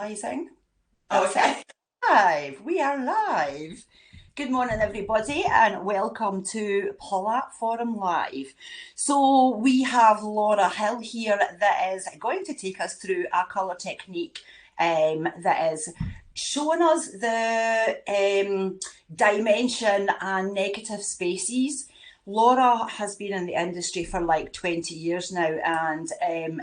advertising. Oh, okay. Live. We are live. Good morning, everybody, and welcome to Platform Live. So we have Laura Hill here that is going to take us through a colour technique that is showing us the dimension and negative spaces. Laura has been in the industry for like 20 years now and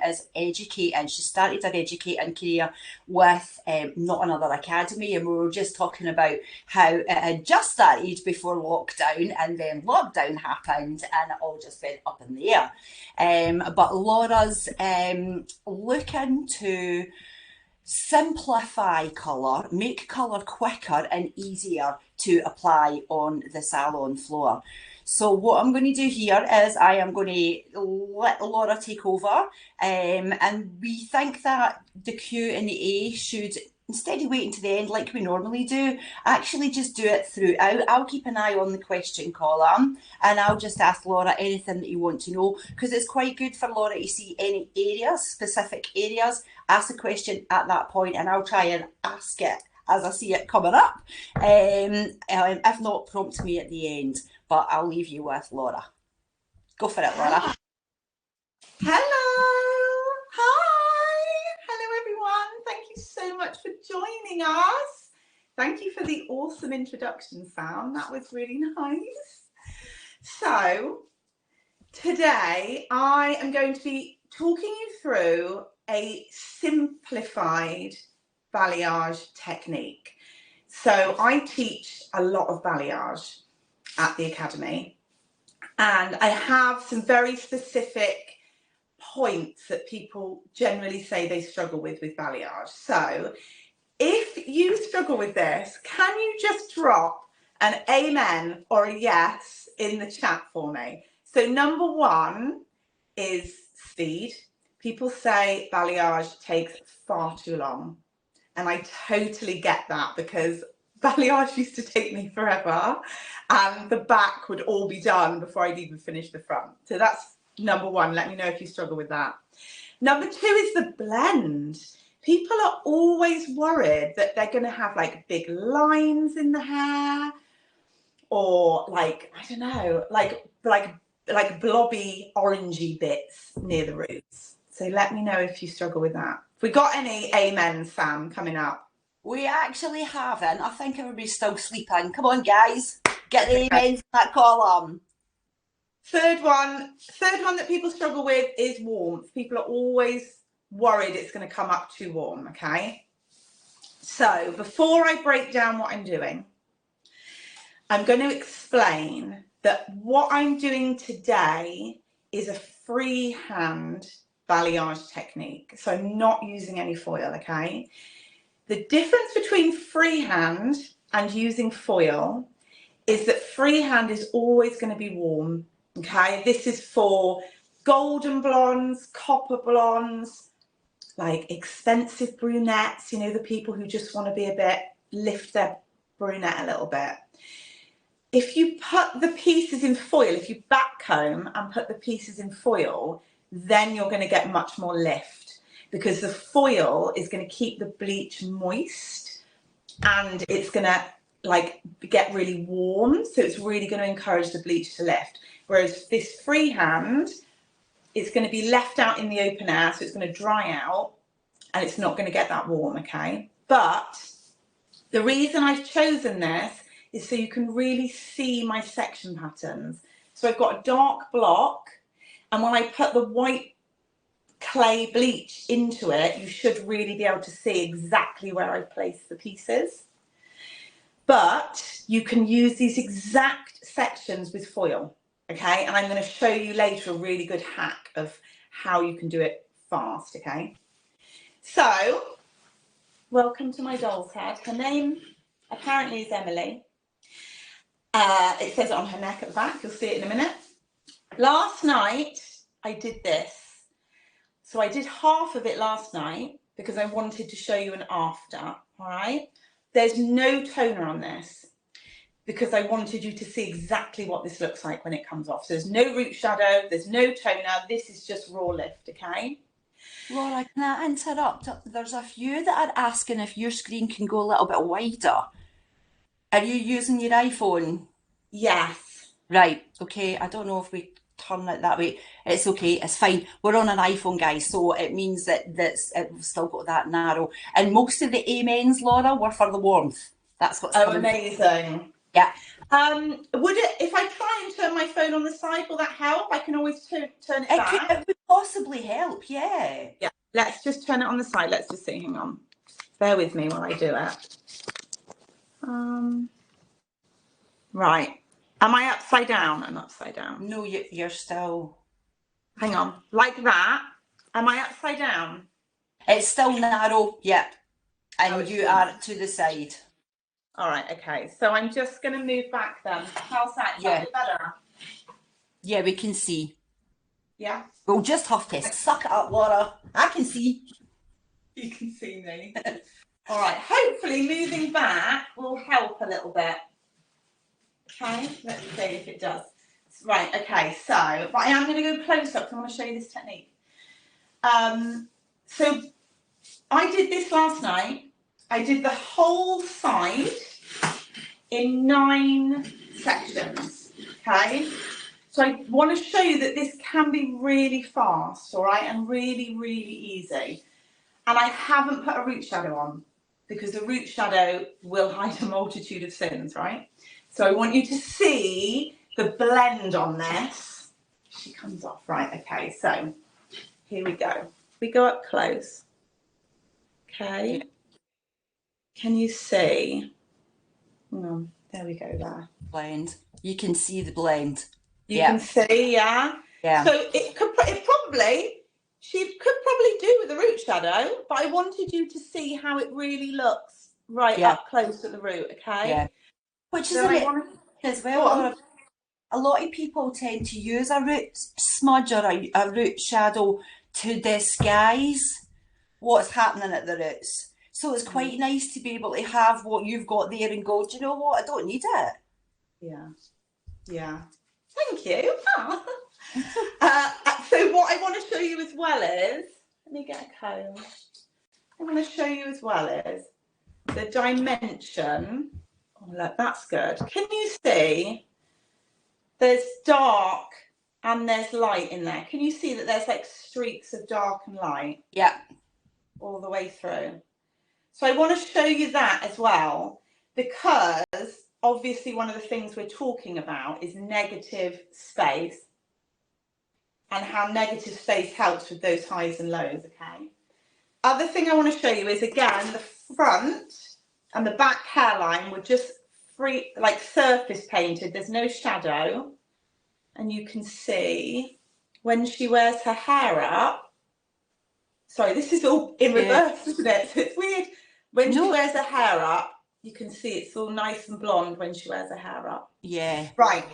is educating. She started her educating career with Not Another Academy, and we were just talking about how it had just started before lockdown, and then lockdown happened and it all just went up in the air. But Laura's looking to simplify colour, make colour quicker and easier to apply on the salon floor. So what I'm going to do here is I am going to let Laura take over, and we think that the Q&A should, instead of waiting to the end like we normally do, actually just do it throughout. I'll keep an eye on the question column and I'll just ask Laura anything that you want to know, because it's quite good for Laura to see any areas, specific areas, ask a question at that point and I'll try and ask it as I see it coming up. If not, prompt me at the end. But I'll leave you with Laura. Go for it, Laura. Hello. Hi. Hello, everyone. Thank you so much for joining us. Thank you for the awesome introduction, Sam. That was really nice. So today I am going to be talking you through a simplified balayage technique. So I teach a lot of balayage at the Academy, and I have some very specific points that people generally say they struggle with balayage. So if you struggle with this, can you just drop an amen or a yes in the chat for me? So number one is speed. People say balayage takes far too long, and I totally get that, because balayage used to take me forever and the back would all be done before I'd even finish the front. So that's number one. Let me know if you struggle with that. Number two is the blend. People are always worried that they're going to have like big lines in the hair, or like, I don't know, like blobby orangey bits near the roots. So let me know if you struggle with that. Have we got any amen, Sam, coming up? We actually haven't. I think everybody's still sleeping. Come on, guys. Get the amen from that column. Third one that people struggle with is warmth. People are always worried it's going to come up too warm, okay? So before I break down what I'm doing, I'm going to explain that what I'm doing today is a freehand balayage technique. So I'm not using any foil, okay? The difference between freehand and using foil is that freehand is always going to be warm, okay? This is for golden blondes, copper blondes, like expensive brunettes, you know, the people who just want to be a bit, lift their brunette a little bit. If you put the pieces in foil, if you back comb and put the pieces in foil, then you're going to get much more lift, because the foil is going to keep the bleach moist and it's going to like get really warm. So it's really going to encourage the bleach to lift. Whereas this freehand, it's going to be left out in the open air. So it's going to dry out and it's not going to get that warm, okay? But the reason I've chosen this is so you can really see my section patterns. So I've got a dark block, and when I put the white clay bleach into it, you should really be able to see exactly where I've placed the pieces. But you can use these exact sections with foil, okay? And I'm going to show you later a really good hack of how you can do it fast, okay? So, welcome to my doll's head. Her name apparently is Emily. It says it on her neck at the back. You'll see it in a minute. Last night, I did this. So I did half of it last night because I wanted to show you an after, all right? There's no toner on this because I wanted you to see exactly what this looks like when it comes off. So there's no root shadow, there's no toner. This is just raw lift, okay? Laura, can I interrupt? There's a few that are asking if your screen can go a little bit wider. Are you using your iPhone? Yes. Right, okay. I don't know if we turn it that way. It's okay, it's fine. We're on an iPhone, guys, so it means we've still got that narrow. And most of the amens, Laura, were for the warmth. That's what's Oh, coming. amazing. Yeah. Would it, if I try and turn my phone on the side, will that help? I can always turn it back. It would possibly help, yeah. Yeah, let's just turn it on the side. Let's just see, hang on. Bear with me while I do it. Right. Am I upside down? I'm upside down. No, you're still. Hang on. Like that. Am I upside down? It's still narrow, yeah. And Oh, it's you still are narrow. to the side. All right, okay. So I'm just going to move back then. How's that? Is that a bit better? Yeah, we can see. Yeah? We'll just have to suck it up, Laura. I can see. You can see me. All right. Hopefully moving back will help a little bit. Okay, let's see if it does. Right, okay, so, but I am going to go close up because I want to show you this technique. So I did this last night. I did the whole side in 9 sections, okay? So I want to show you that this can be really fast, all right, and really, really easy. And I haven't put a root shadow on because the root shadow will hide a multitude of sins, right? So I want you to see the blend on this. She comes off, right, okay, so here we go. We go up close, okay? Yeah. Can you see? There we go there. Blend. You can see the blend. You can see, yeah? Yeah. So she could probably do with the root shadow, but I wanted you to see how it really looks up close at the root, okay? Yeah. Which is a bit as well, Laura. A lot of people tend to use a root smudge or a root shadow to disguise what's happening at the roots. So it's quite nice to be able to have what you've got there and go, do you know what? I don't need it. Yeah. Yeah. Thank you. So what I want to show you as well is, let me get a comb. I want to show you as well is the dimension. Oh, look, that's good. Can you see? There's dark and there's light in there. Can you see that there's like streaks of dark and light? Yeah. All the way through. So I want to show you that as well, because obviously one of the things we're talking about is negative space and how negative space helps with those highs and lows, okay? Other thing I want to show you is, again, the front and the back hairline were just free, like surface painted. There's no shadow. And you can see when she wears her hair up. Sorry, this is all in reverse, isn't it? So it's weird. When she wears her hair up, you can see it's all nice and blonde when she wears her hair up. Yeah. Right.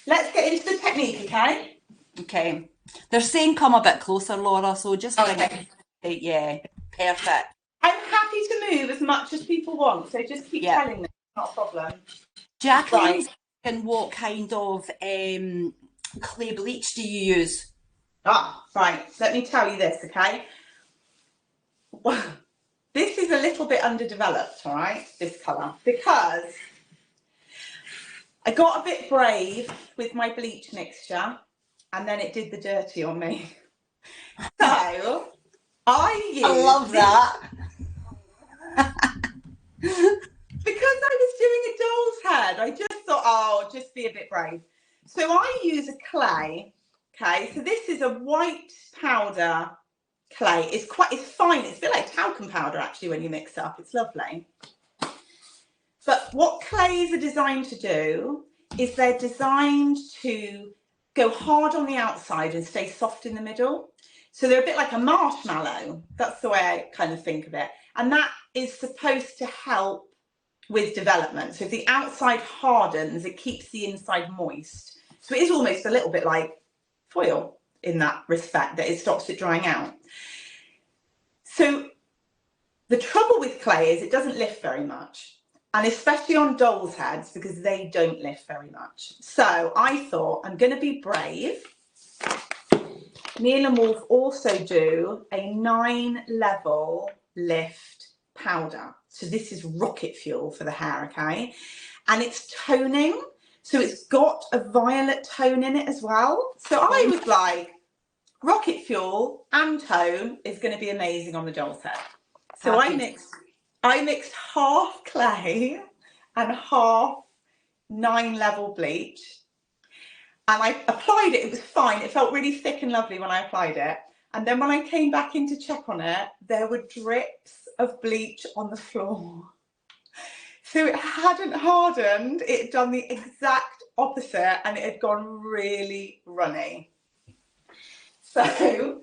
Let's get into the technique, okay? Okay. They're saying come a bit closer, Laura, so just bring it. Yeah. Perfect. I'm happy to move as much as people want, so just keep telling me. Not a problem. Jacqueline, and what kind of clay bleach do you use? Right. Let me tell you this, okay? This is a little bit underdeveloped, all right, this colour, because I got a bit brave with my bleach mixture and then it did the dirty on me. So I love that. Because I was doing a doll's head, I just thought, oh, just be a bit brave. So I use a clay, okay? So this is a white powder clay. It's fine. It's a bit like talcum powder, actually, when you mix it up. It's lovely. But what clays are designed to do is they're designed to go hard on the outside and stay soft in the middle. So they're a bit like a marshmallow. That's the way I kind of think of it. And that is supposed to help with development. So if the outside hardens, it keeps the inside moist. So it is almost a little bit like foil in that respect, that it stops it drying out. So the trouble with clay is it doesn't lift very much, and especially on dolls' heads, because they don't lift very much. So I thought, I'm going to be brave, Neil and Wolf also do a 9-level lift powder. So this is rocket fuel for the hair, okay? And it's toning. So it's got a violet tone in it as well. So I was like, rocket fuel and tone is going to be amazing on the doll's head. So I mixed half clay and half 9-level bleach. And I applied it, it was fine. It felt really thick and lovely when I applied it. And then when I came back in to check on it, there were drips of bleach on the floor. So it hadn't hardened, it had done the exact opposite and it had gone really runny. So,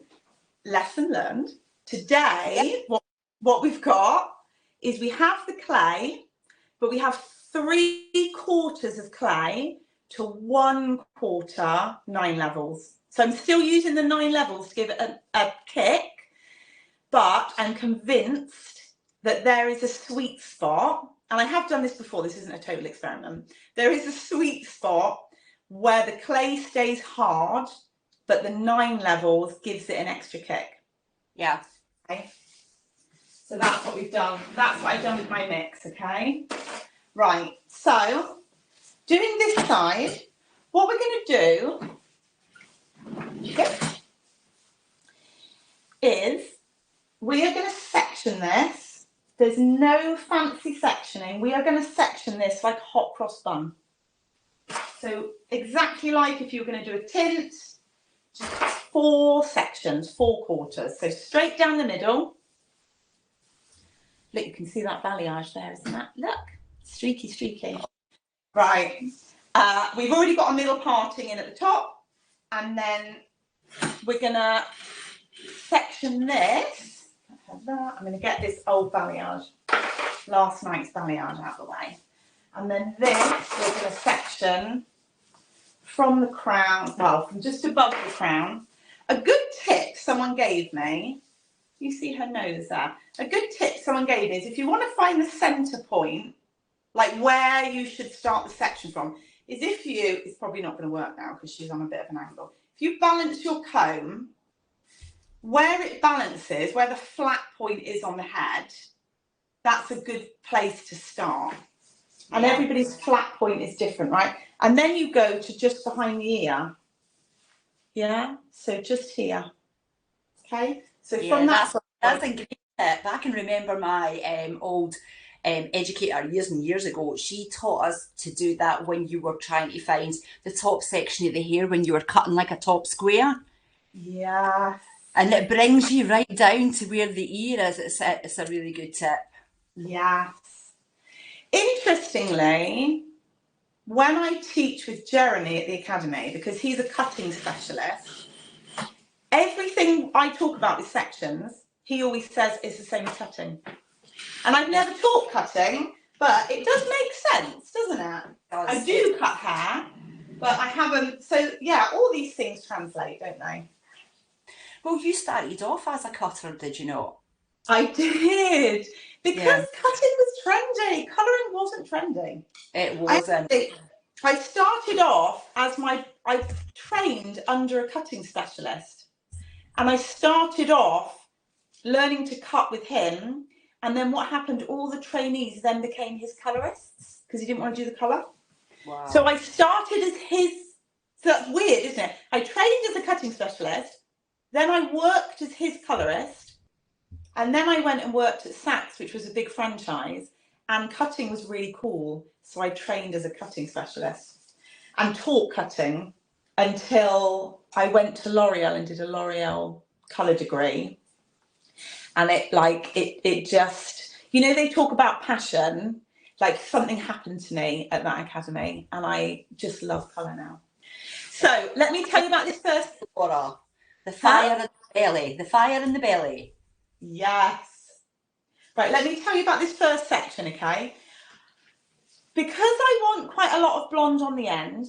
lesson learned. Today, what we've got is we have the clay, but we have 3/4 of clay to 1/4 9 levels. So I'm still using the 9 levels to give it a kick, but I'm convinced that there is a sweet spot, and I have done this before, this isn't a total experiment. There is a sweet spot where the clay stays hard, but the 9 levels gives it an extra kick. Yeah. Okay. So that's what we've done. That's what I've done with my mix, okay? Right, so doing this side, what we're going to do is we are going to section this. There's no fancy sectioning. We are going to section this like hot cross bun. So exactly like if you were going to do a tint, just 4 sections, 4/4. So straight down the middle. Look, you can see that balayage there, isn't that? Look, streaky, streaky. Right. We've already got a middle parting in at the top, and then we're going to section this. I'm going to get this old balayage, last night's balayage out of the way. And then this, we're going to section from the crown, well, from just above the crown. A good tip someone gave me, you see her nose there, a good tip someone gave me is if you want to find the centre point, like where you should start the section from, is if you, it's probably not going to work now because she's on a bit of an angle, if you balance your comb, where it balances, where the flat point is on the head, that's a good place to start. And everybody's flat point is different, right? And then you go to just behind the ear. Yeah, so just here. Okay, so from that's a great tip. I can remember my old educator years and years ago. She taught us to do that when you were trying to find the top section of the hair when you were cutting like a top square. Yeah. And it brings you right down to where the ear is. It's a really good tip. Yes. Interestingly, when I teach with Jeremy at the academy, because he's a cutting specialist, everything I talk about with sections, he always says is the same as cutting. And I've never taught cutting, but it does make sense, doesn't it? I do cut hair, but I haven't. So yeah, all these things translate, don't they? Well, you started off as a cutter, did you not? I did, because cutting was trendy. Colouring wasn't trendy. It wasn't. I started off as I trained under a cutting specialist, and I started off learning to cut with him. And then what happened? All the trainees then became his colourists because he didn't want to do the colour. Wow. So I started as his. So that's weird, isn't it? I trained as a cutting specialist, then I worked as his colourist, and then I went and worked at Saks, which was a big franchise, and cutting was really cool. So I trained as a cutting specialist and taught cutting until I went to L'Oreal and did a L'Oreal colour degree. And it just, you know, they talk about passion, like something happened to me at that academy, and I just love colour now. So let me tell you about this first. Laura, the fire in the belly. The fire in the belly. Yes. Right, let me tell you about this first section, okay? Because I want quite a lot of blonde on the end,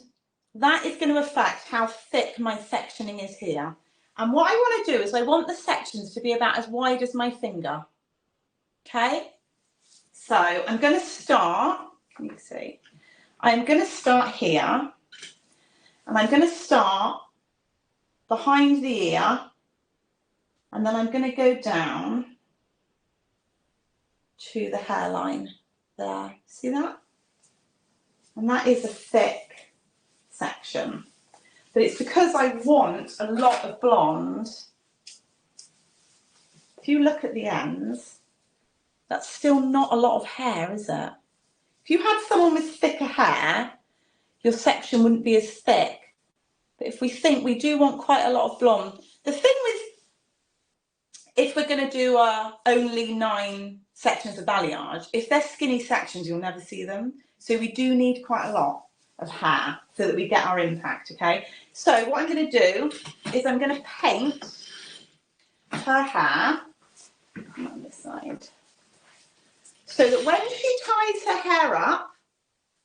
that is going to affect how thick my sectioning is here. And what I want to do is I want the sections to be about as wide as my finger. Okay? So I'm going to start, can you see? I'm going to start here. And I'm going to start behind the ear, and then I'm going to go down to the hairline there. See that? And that is a thick section. But it's because I want a lot of blonde. If you look at the ends, that's still not a lot of hair, is it? If you had someone with thicker hair, your section wouldn't be as thick. But if we think we do want quite a lot of blonde, the thing with, if we're going to do only 9 sections of balayage, if they're skinny sections, you'll never see them. So we do need quite a lot of hair so that we get our impact, okay? So what I'm going to do is I'm going to paint her hair on this side, so that when she ties her hair up,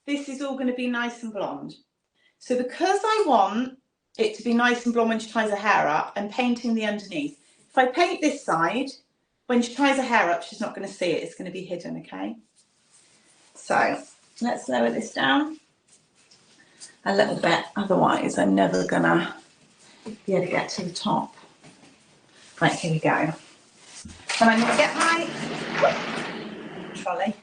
this is all going to be nice and blonde. So because I want it to be nice and blonde when she ties her hair up, I'm painting the underneath. If I paint this side, when she ties her hair up, she's not going to see it. It's going to be hidden, okay? So let's lower this down a little bit. Otherwise, I'm never going to be able to get to the top. Right, here we go. And I'm going to get my trolley.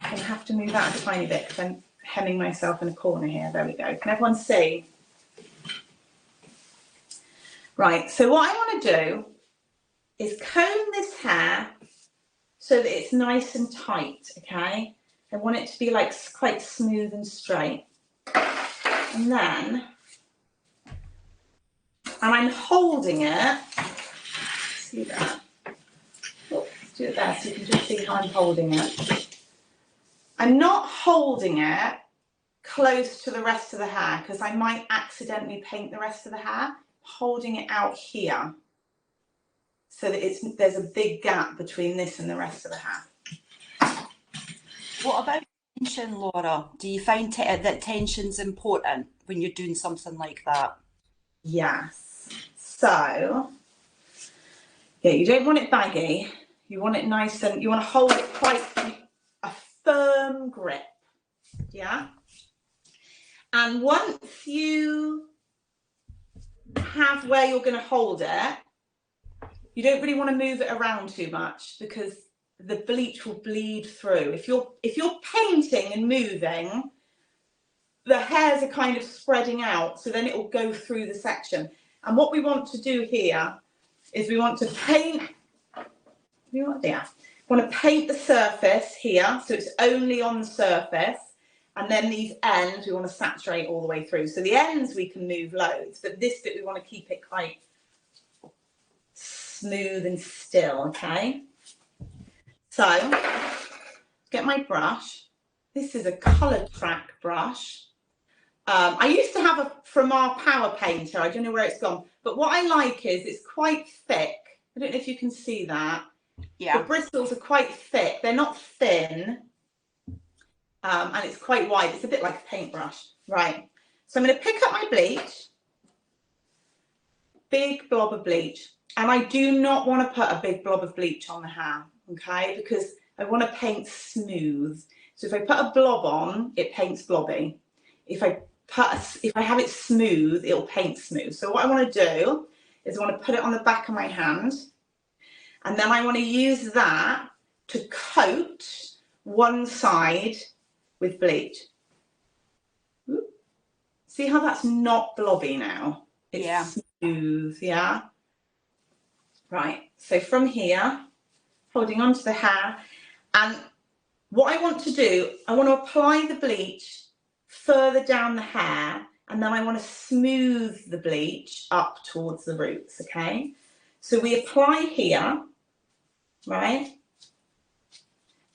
I'm going to have to move out a tiny bit because I'm hemming myself in a corner here. There we go. Can everyone see? Right, so what I want to do is comb this hair so that it's nice and tight, okay? I want it to be like quite smooth and straight. And then, and I'm holding it, see that? Oh, do it there so you can just see how I'm holding it. I'm not holding it close to the rest of the hair because I might accidentally paint the rest of the hair. Holding it out here so that there's a big gap between this and the rest of the hair. What about tension, Laura? Do you find that tension's important when you're doing something like that? Yes. So, yeah, you don't want it baggy. You want it nice and you want to hold it quite a firm grip. Yeah. And once you have where you're going to hold it, you don't really want to move it around too much because the bleach will bleed through. If you're painting and moving, the hairs are kind of spreading out, so then it will go through the section. And what we want to do here is we want to paint. We want to paint the surface here, so it's only on the surface. And then these ends, we want to saturate all the way through. So the ends we can move loads, but this bit we want to keep it quite smooth and still, okay? So, get my brush. This is a colour track brush. I used to have a from our power painter. I don't know where it's gone. But what I like is it's quite thick. I don't know if you can see that. Yeah. The bristles are quite thick. They're not thin. And it's quite wide. It's a bit like a paintbrush. Right. So I'm going to pick up my bleach. Big blob of bleach. And I do not want to put a big blob of bleach on the hair, okay? Because I want to paint smooth. So if I put a blob on, it paints blobby. If I have it smooth, it'll paint smooth. So what I want to do is I want to put it on the back of my hand. And then I want to use that to coat one side with bleach. See how that's not blobby now? It's smooth, yeah? Right, so from here, holding onto the hair, and what I want to do, I want to apply the bleach further down the hair, and then I want to smooth the bleach up towards the roots, okay? So we apply here, right?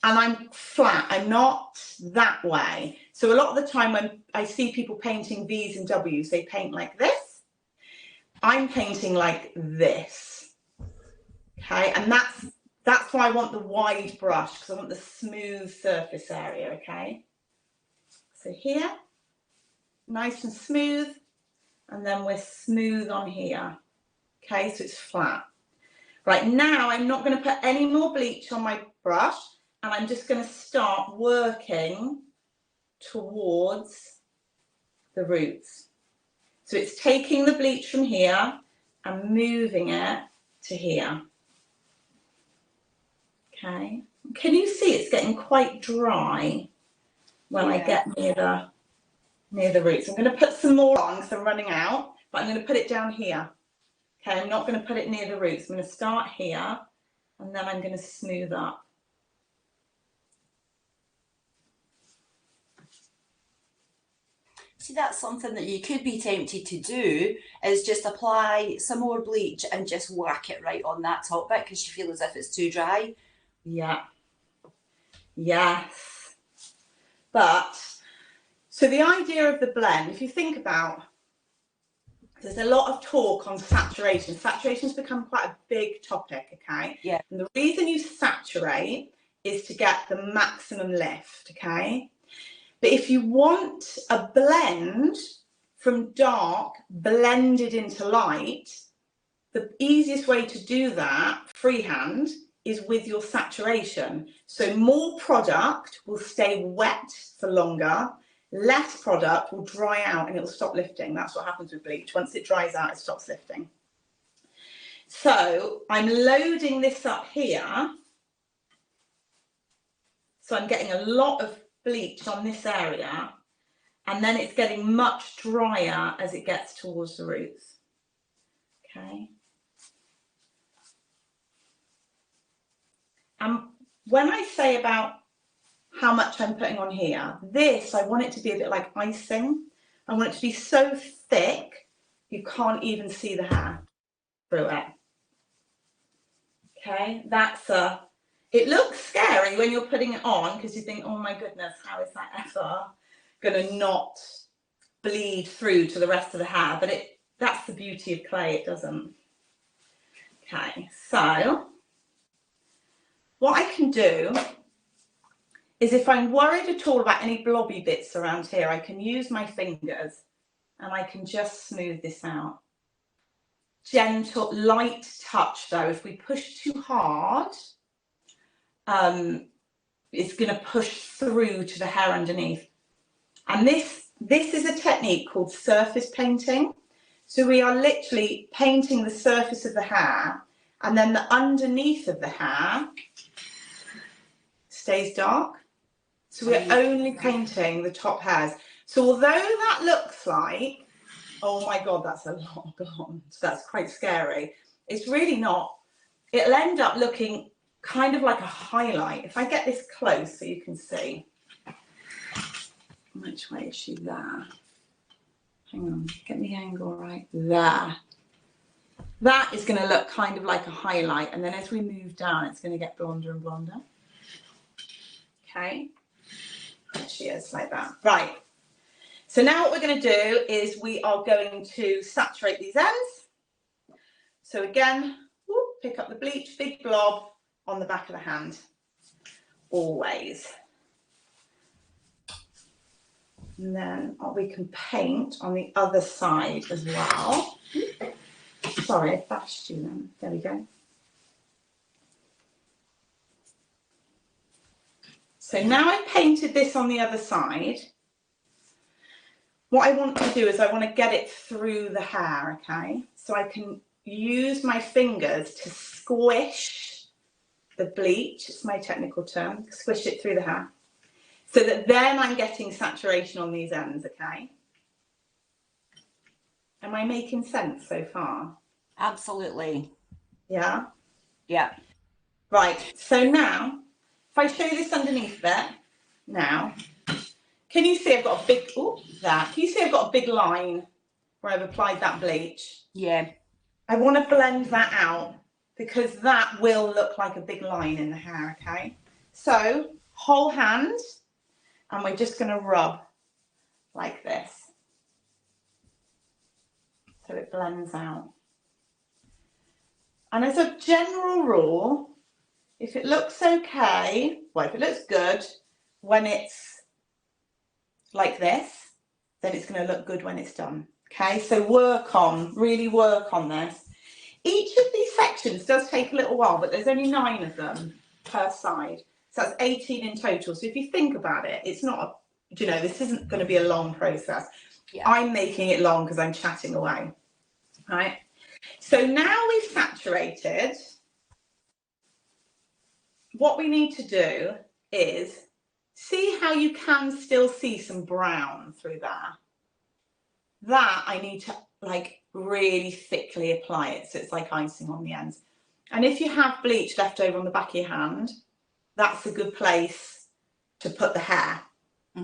And I'm flat, I'm not that way. So a lot of the time when I see people painting V's and W's, they paint like this. I'm painting like this. Okay, and that's why I want the wide brush, because I want the smooth surface area, okay? So here, nice and smooth, and then we're smooth on here, okay? So it's flat. Right, now I'm not going to put any more bleach on my brush, and I'm just going to start working towards the roots. So it's taking the bleach from here and moving it to here. Okay, can you see it's getting quite dry when I get near the roots? I'm going to put some more on because I'm running out, but I'm going to put it down here. Okay, I'm not going to put it near the roots. I'm going to start here and then I'm going to smooth up. See, that's something that you could be tempted to do, is just apply some more bleach and just whack it right on that top bit because you feel as if it's too dry. Yeah. Yes. But, so the idea of the blend, if you think about, there's a lot of talk on saturation. Saturation's become quite a big topic, okay? Yeah. And the reason you saturate is to get the maximum lift, okay? But if you want a blend from dark blended into light, the easiest way to do that freehand is with your saturation. So more product will stay wet for longer, less product will dry out and it will stop lifting. That's what happens with bleach. Once it dries out, it stops lifting. So I'm loading this up here. So I'm getting a lot of bleach on this area, and then it's getting much drier as it gets towards the roots. Okay. And when I say about how much I'm putting on here, this, I want it to be a bit like icing. I want it to be so thick, you can't even see the hair through it. Okay, it looks scary when you're putting it on because you think, oh my goodness, how is that ever going to not bleed through to the rest of the hair? But that's the beauty of clay, it doesn't. Okay, so what I can do is, if I'm worried at all about any blobby bits around here, I can use my fingers and I can just smooth this out. Gentle, light touch though. If we push too hard, it's going to push through to the hair underneath. And this is a technique called surface painting. So we are literally painting the surface of the hair, and then the underneath of the hair stays dark. So we're only painting the top hairs. So although that looks like, oh my God, that's a lot of blonde, that's quite scary, it's really not. It'll end up looking kind of like a highlight. If I get this close so you can see. Which way is she? There. Hang on, get the angle right. There. That is going to look kind of like a highlight, and then as we move down, it's going to get blonder and blonder. Okay. There she is, like that. Right. So now what we're going to do is we are going to saturate these ends. So again, pick up the bleach, big blob on the back of the hand, always. And then we can paint on the other side as well. Sorry, I bashed you then. There we go. So now I've painted this on the other side. What I want to do is I want to get it through the hair, okay? So I can use my fingers to squish the bleach, it's my technical term, squish it through the hair. So that then I'm getting saturation on these ends, okay? Am I making sense so far? Absolutely. Yeah? Yeah. Right, so now, if I show you this underneath there, now, can you see I've got a big, can you see I've got a big line where I've applied that bleach? Yeah. I want to blend that out because that will look like a big line in the hair, okay? So, whole hand, and we're just going to rub like this. So it blends out. And as a general rule, if it looks okay, well, if it looks good when it's like this, then it's going to look good when it's done. Okay, so really work on this. Each of these sections does take a little while, but there's only 9 of them per side. So that's 18 in total. So if you think about it, it's not, this isn't going to be a long process. Yeah. I'm making it long because I'm chatting away, right? So now we've saturated. What we need to do is see how you can still see some brown through there. That I need to like really thickly apply it so it's like icing on the ends. And if you have bleach left over on the back of your hand, that's a good place to put the hair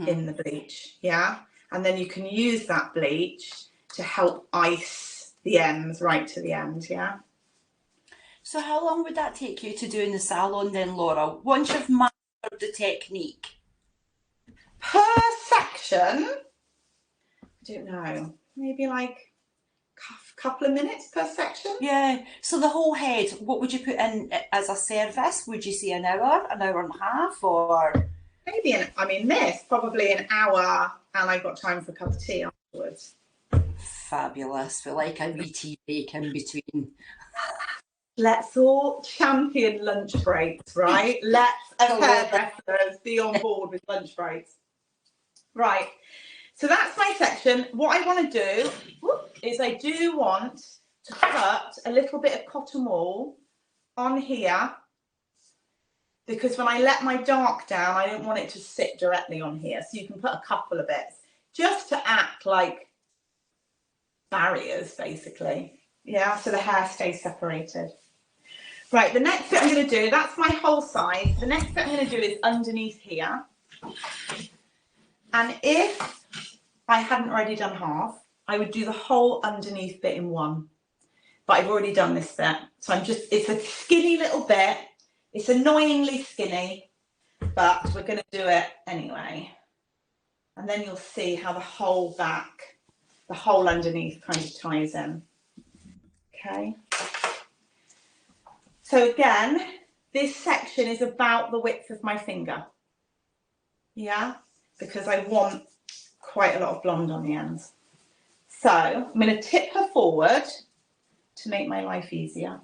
in the bleach, yeah? And then you can use that bleach to help ice the ends right to the end, yeah? So how long would that take you to do in the salon then, Laura, once you've mastered the technique? Per section, I don't know, maybe like a couple of minutes per section. Yeah, so the whole head, what would you put in as a service? Would you say an hour and a half, or? Maybe, this, probably an hour, and I've got time for a cup of tea afterwards. Fabulous. We like a wee tea break in between. Let's all champion lunch breaks, right? Let's, as hairdressers, be on board with lunch breaks. Right, so that's my section. What I want to do is I do want to put a little bit of cotton wool on here, because when I let my dark down, I don't want it to sit directly on here. So you can put a couple of bits just to act like barriers, basically. Yeah, so the hair stays separated. Right, the next bit I'm going to do, that's my whole side. The next bit I'm going to do is underneath here. And if I hadn't already done half, I would do the whole underneath bit in one. But I've already done this bit. So it's a skinny little bit. It's annoyingly skinny, but we're going to do it anyway. And then you'll see how the whole back, the whole underneath kind of ties in. Okay. So again, this section is about the width of my finger. Yeah, because I want quite a lot of blonde on the ends. So I'm going to tip her forward to make my life easier.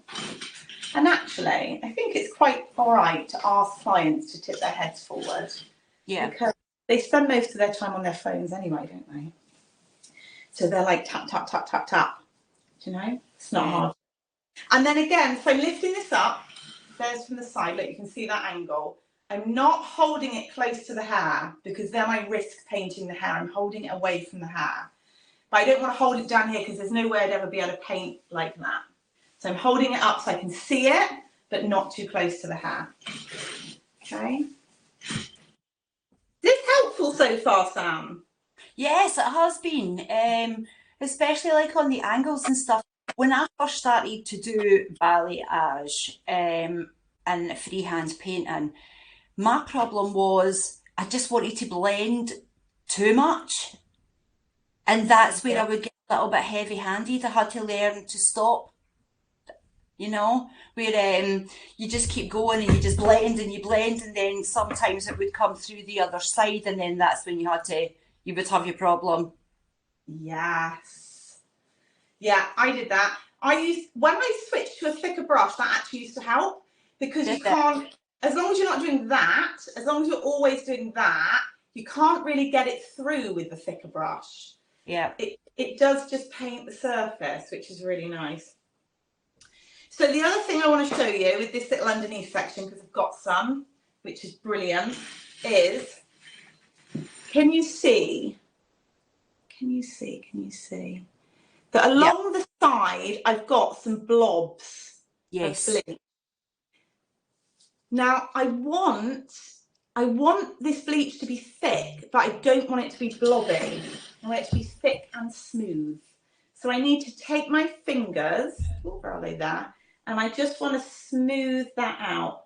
And actually, I think it's quite all right to ask clients to tip their heads forward. Yeah. Because they spend most of their time on their phones anyway, don't they? So they're like tap, tap, tap, tap, tap. Do you know? It's not hard. And then again, so lifting this up, there's from the side, look, you can see that angle. I'm not holding it close to the hair because then I risk painting the hair. I'm holding it away from the hair. But I don't want to hold it down here because there's no way I'd ever be able to paint like that. So I'm holding it up so I can see it, but not too close to the hair. Okay. Is this helpful so far, Sam? Yes, it has been, especially like on the angles and stuff. When I first started to do balayage and freehand painting, my problem was I just wanted to blend too much. And that's where I would get a little bit heavy-handed. I had to learn to stop, where you just keep going and you just blend and then sometimes it would come through the other side and then that's when you would have your problem. Yes. Yeah, I did that. When I switched to a thicker brush, that actually used to help because you can't, as long as you're not doing that, as long as you're always doing that, you can't really get it through with the thicker brush. Yeah. It does just paint the surface, which is really nice. So the other thing I want to show you with this little underneath section, because I've got some, which is brilliant, is, can you see that along the side, I've got some blobs of bleach. Now, I want this bleach to be thick, but I don't want it to be blobby. I want it to be thick and smooth. So I need to take my fingers, where are they there? And I just want to smooth that out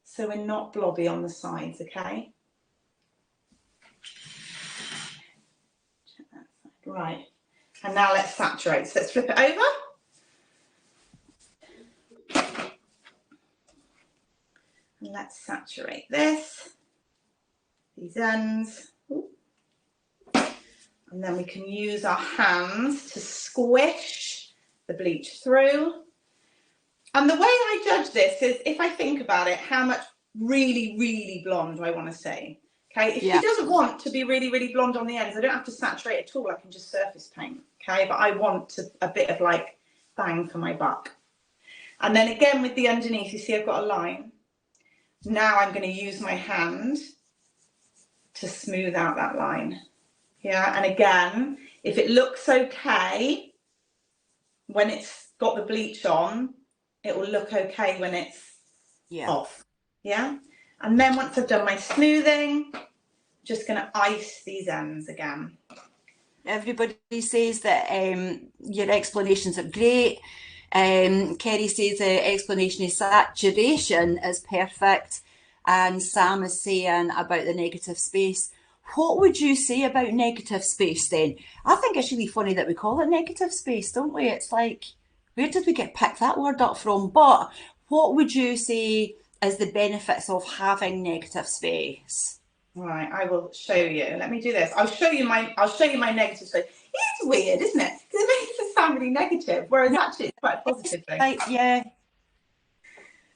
so we're not blobby on the sides, okay? Check that side. Right. And now let's saturate. So let's flip it over. And let's saturate these ends. Ooh. And then we can use our hands to squish the bleach through. And the way I judge this is, if I think about it, how much really, really blonde do I want to see? Okay, if she doesn't want to be really, really blonde on the ends, I don't have to saturate at all. I can just surface paint. Okay, but I want a bit of like bang for my buck. And then again with the underneath, you see I've got a line. Now I'm going to use my hand to smooth out that line. Yeah, and again, if it looks okay when it's got the bleach on, it will look okay when it's off. Yeah, and then once I've done my smoothing, I'm just going to ice these ends again. Everybody says that your explanations are great. Kerry says the explanation is saturation is perfect, and Sam is saying about the negative space. What would you say about negative space then? I think it's really funny that we call it negative space, don't we? It's like, where did we pick that word up from? But what would you say is the benefits of having negative space? Right, I will show you. Let me do this. I'll show you my negative space. It's weird, isn't it? Because it makes it sound really negative, whereas actually it's quite a positive thing. Yeah.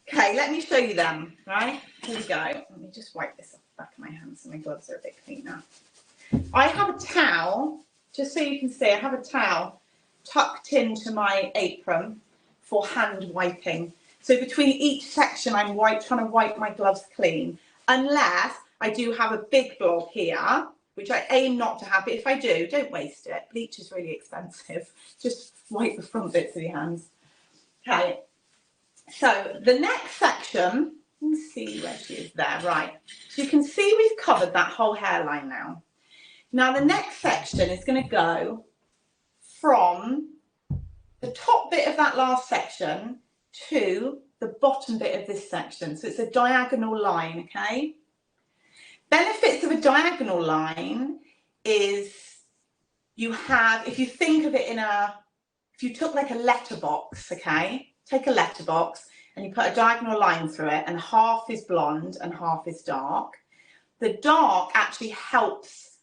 Okay, let me show you them. Right, here we go. Let me just wipe this off the back of my hands so my gloves are a bit cleaner. I have a towel, just so you can see, I have a towel tucked into my apron for hand wiping. So between each section, I'm trying to wipe my gloves clean, unless I do have a big blob here, which I aim not to have, but if I do, don't waste it. Bleach is really expensive. Just wipe the front bits of your hands. Okay, so the next section, let's see where she is there, right. So you can see we've covered that whole hairline now. Now the next section is going to go from the top bit of that last section to the bottom bit of this section. So it's a diagonal line, okay? Benefits of a diagonal line is you have, if you think of it if you took like a letterbox, okay? Take a letterbox and you put a diagonal line through it and half is blonde and half is dark. The dark actually helps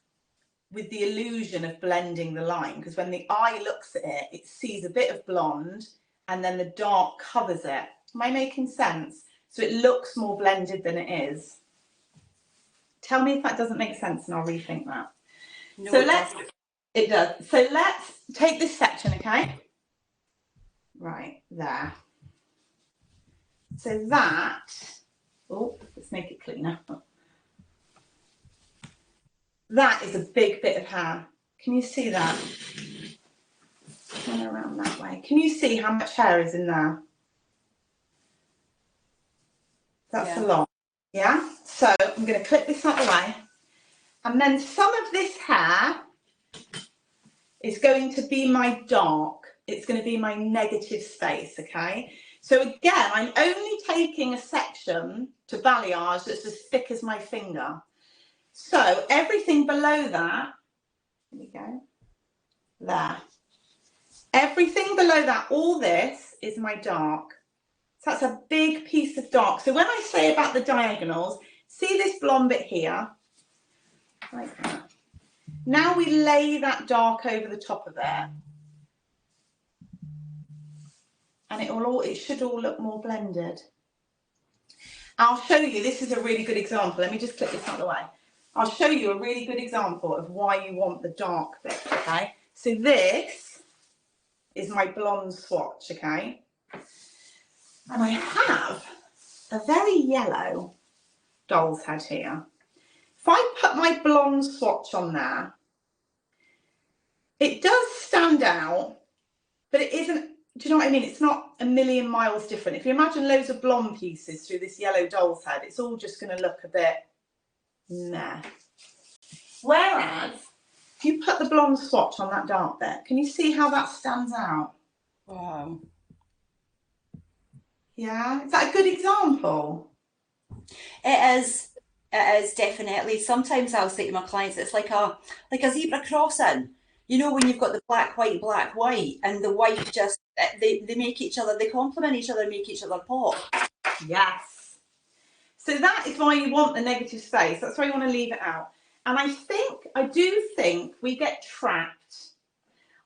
with the illusion of blending the line, because when the eye looks at it, it sees a bit of blonde and then the dark covers it. Am I making sense? So it looks more blended than it is. Tell me if that doesn't make sense and I'll rethink that. No, so it does. So let's take this section, okay? Right, there. So that, oh, let's make it cleaner. That is a big bit of hair. Can you see that? Turn around that way. Can you see how much hair is in there? That's a lot. Yeah? So I'm going to clip this out of the way. And then some of this hair is going to be my dark. It's going to be my negative space, okay? So again, I'm only taking a section to balayage that's as thick as my finger. So everything below that, here we go, there. Everything below that, all this is my dark. So that's a big piece of dark. So when I say about the diagonals, see this blonde bit here? Like that. Now we lay that dark over the top of it. And it should all look more blended. I'll show you, this is a really good example. Let me just clip this out of the way. I'll show you a really good example of why you want the dark bit, okay? So this is my blonde swatch, okay? And I have a very yellow doll's head here. If I put my blonde swatch on there, it does stand out, but it isn't, do you know what I mean? It's not a million miles different. If you imagine loads of blonde pieces through this yellow doll's head, it's all just going to look a bit meh. Whereas, if you put the blonde swatch on that dark bit, can you see how that stands out? Wow. Yeah, is that a good example? It is. It is definitely. Sometimes I'll say to my clients, it's like a zebra crossing. You know, when you've got the black, white, and the white just they make each other, they complement each other, make each other pop. Yes. So that is why you want the negative space. That's why you want to leave it out. And I do think we get trapped.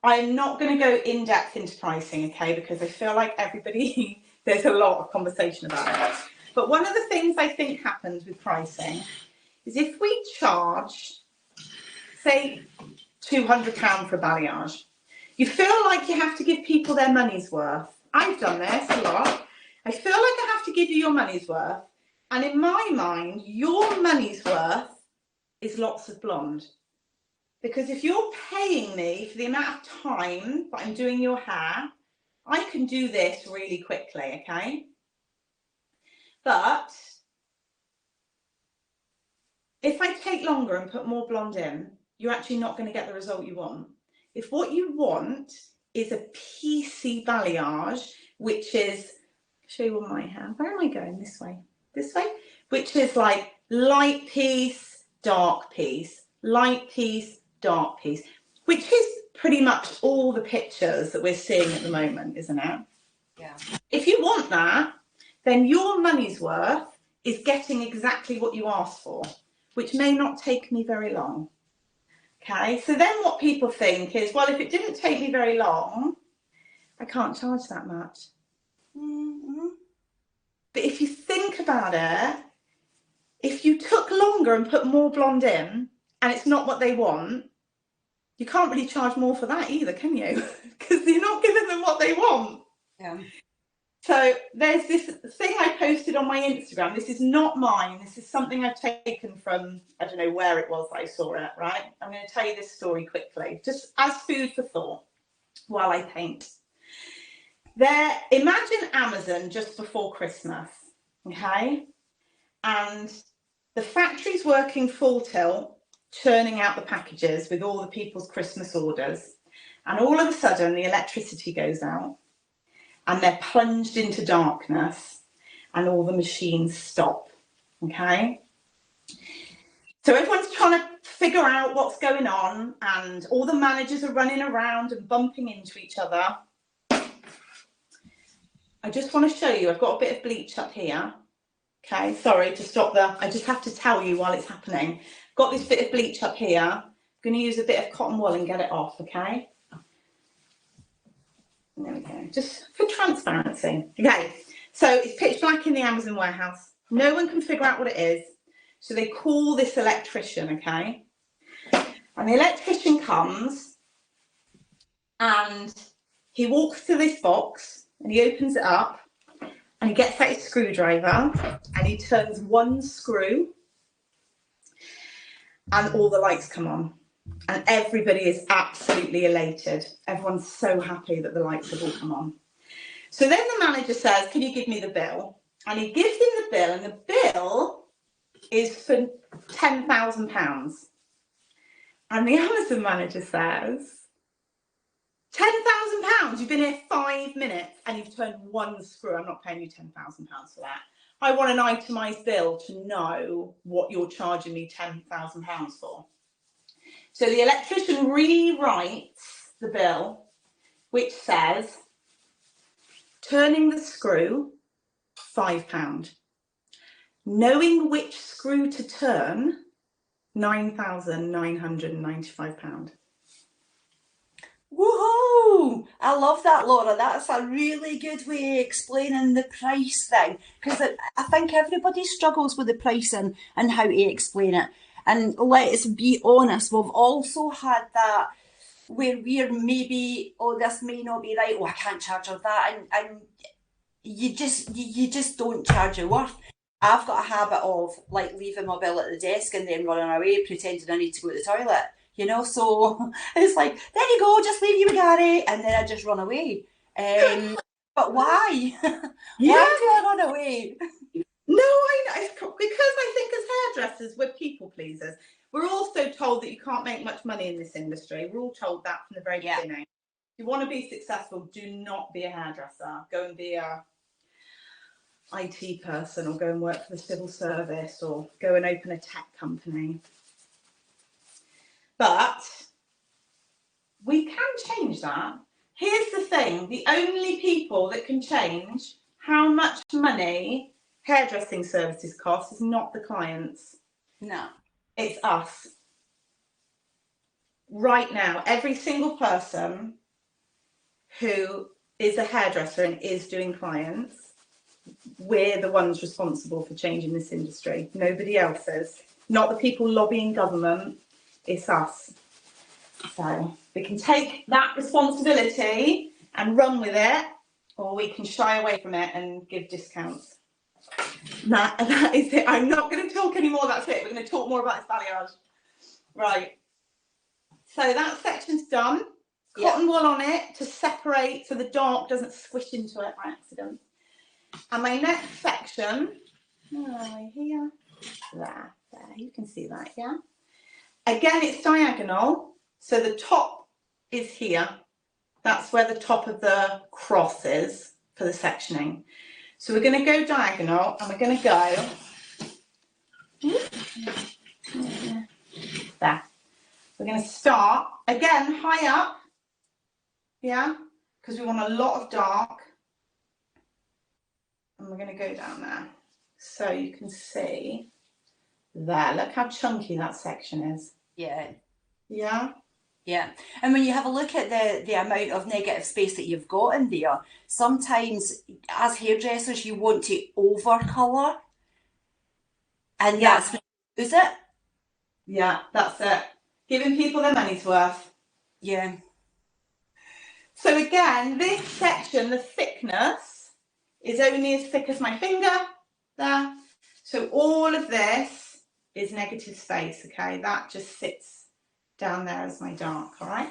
I'm not going to go in depth into pricing, okay, because I feel like everybody, there's a lot of conversation about it. But one of the things I think happens with pricing is if we charge, say, £200 for a balayage, you feel like you have to give people their money's worth. I've done this a lot. I feel like I have to give you your money's worth. And in my mind, your money's worth is lots of blonde. Because if you're paying me for the amount of time that I'm doing your hair, I can do this really quickly, okay? But if I take longer and put more blonde in, you're actually not going to get the result you want. If what you want is a piecey balayage, which is, I'll show you on my hair. Where am I going? This way. This way? Which is like light piece, dark piece, light piece, dark piece, which is pretty much all the pictures that we're seeing at the moment, isn't it? Yeah. If you want that, then your money's worth is getting exactly what you asked for, which may not take me very long. Okay, so then what people think is, well, if it didn't take me very long, I can't charge that much. Mm-hmm. But if you think about it, if you took longer and put more blonde in, and it's not what they want, you can't really charge more for that either, can you? Because you're not giving them what they want. Yeah. So there's this thing I posted on my Instagram. This is not mine. This is something I've taken from, I don't know where it was that I saw it, right? I'm going to tell you this story quickly, just as food for thought while I paint. Imagine Amazon just before Christmas, okay? And the factory's working full tilt, churning out the packages with all the people's Christmas orders. And all of a sudden, the electricity goes out. And they're plunged into darkness and all the machines stop, okay? So everyone's trying to figure out what's going on and all the managers are running around and bumping into each other. I just want to show you, I've got a bit of bleach up here, okay? Sorry to stop I just have to tell you while it's happening. Got this bit of bleach up here. I'm going to use a bit of cotton wool and get it off, okay? There we go, just for transparency. Okay, so it's pitch black in the Amazon warehouse. No one can figure out what it is. So they call this electrician, okay? And the electrician comes and he walks to this box and he opens it up and he gets out his screwdriver and he turns one screw and all the lights come on. And everybody is absolutely elated. Everyone's so happy that the lights have all come on. So then the manager says, can you give me the bill? And he gives him the bill, and the bill is for £10,000. And the Amazon manager says, £10,000? You've been here 5 minutes and you've turned one screw. I'm not paying you £10,000 for that. I want an itemised bill to know what you're charging me £10,000 for. So the electrician rewrites the bill, which says, turning the screw, £5. Knowing which screw to turn, £9,995. Woohoo! I love that, Laura. That's a really good way of explaining the price thing, because I think everybody struggles with the pricing and how to explain it. And let's be honest, we've also had that where we're maybe, oh, this may not be right, oh, I can't charge her that, and you just don't charge your worth. I've got a habit of like leaving my bill at the desk and then running away, pretending I need to go to the toilet. You know, so it's like, there you go, just leave you with Gary, and then I just run away. But why? Yeah. Why do I run away? No, I know. Because I think as hairdressers, we're people pleasers. We're also told that you can't make much money in this industry. We're all told that from the very beginning. If you want to be successful, do not be a hairdresser. Go and be a IT person, or go and work for the civil service, or go and open a tech company. But we can change that. Here's the thing. The only people that can change how much money hairdressing services cost is not the clients. No. It's us. Right now, every single person who is a hairdresser and is doing clients, we're the ones responsible for changing this industry. Nobody else is. not the people lobbying government, it's us. So we can take that responsibility and run with it, or we can shy away from it and give discounts. That is it. I'm not going to talk anymore, that's it. We're going to talk more about this balayage. Right. So that section's done. Cotton wool on it to separate so the dark doesn't squish into it by accident. And my next section, here, there, you can see that, yeah? Again, it's diagonal, so the top is here. That's where the top of the cross is for the sectioning. So we're going to go diagonal, and we're going to go there. We're going to start, again, high up, yeah, because we want a lot of dark. And we're going to go down there. So you can see there, look how chunky that section is. Yeah. Yeah. Yeah. And when you have a look at the amount of negative space that you've got in there, sometimes as hairdressers, you want to over colour. And that's when you lose it. Yeah, that's it. Giving people their money's worth. Yeah. So again, this section, the thickness is only as thick as my finger there. So all of this is negative space, okay? That just sits down there as my dark, all right?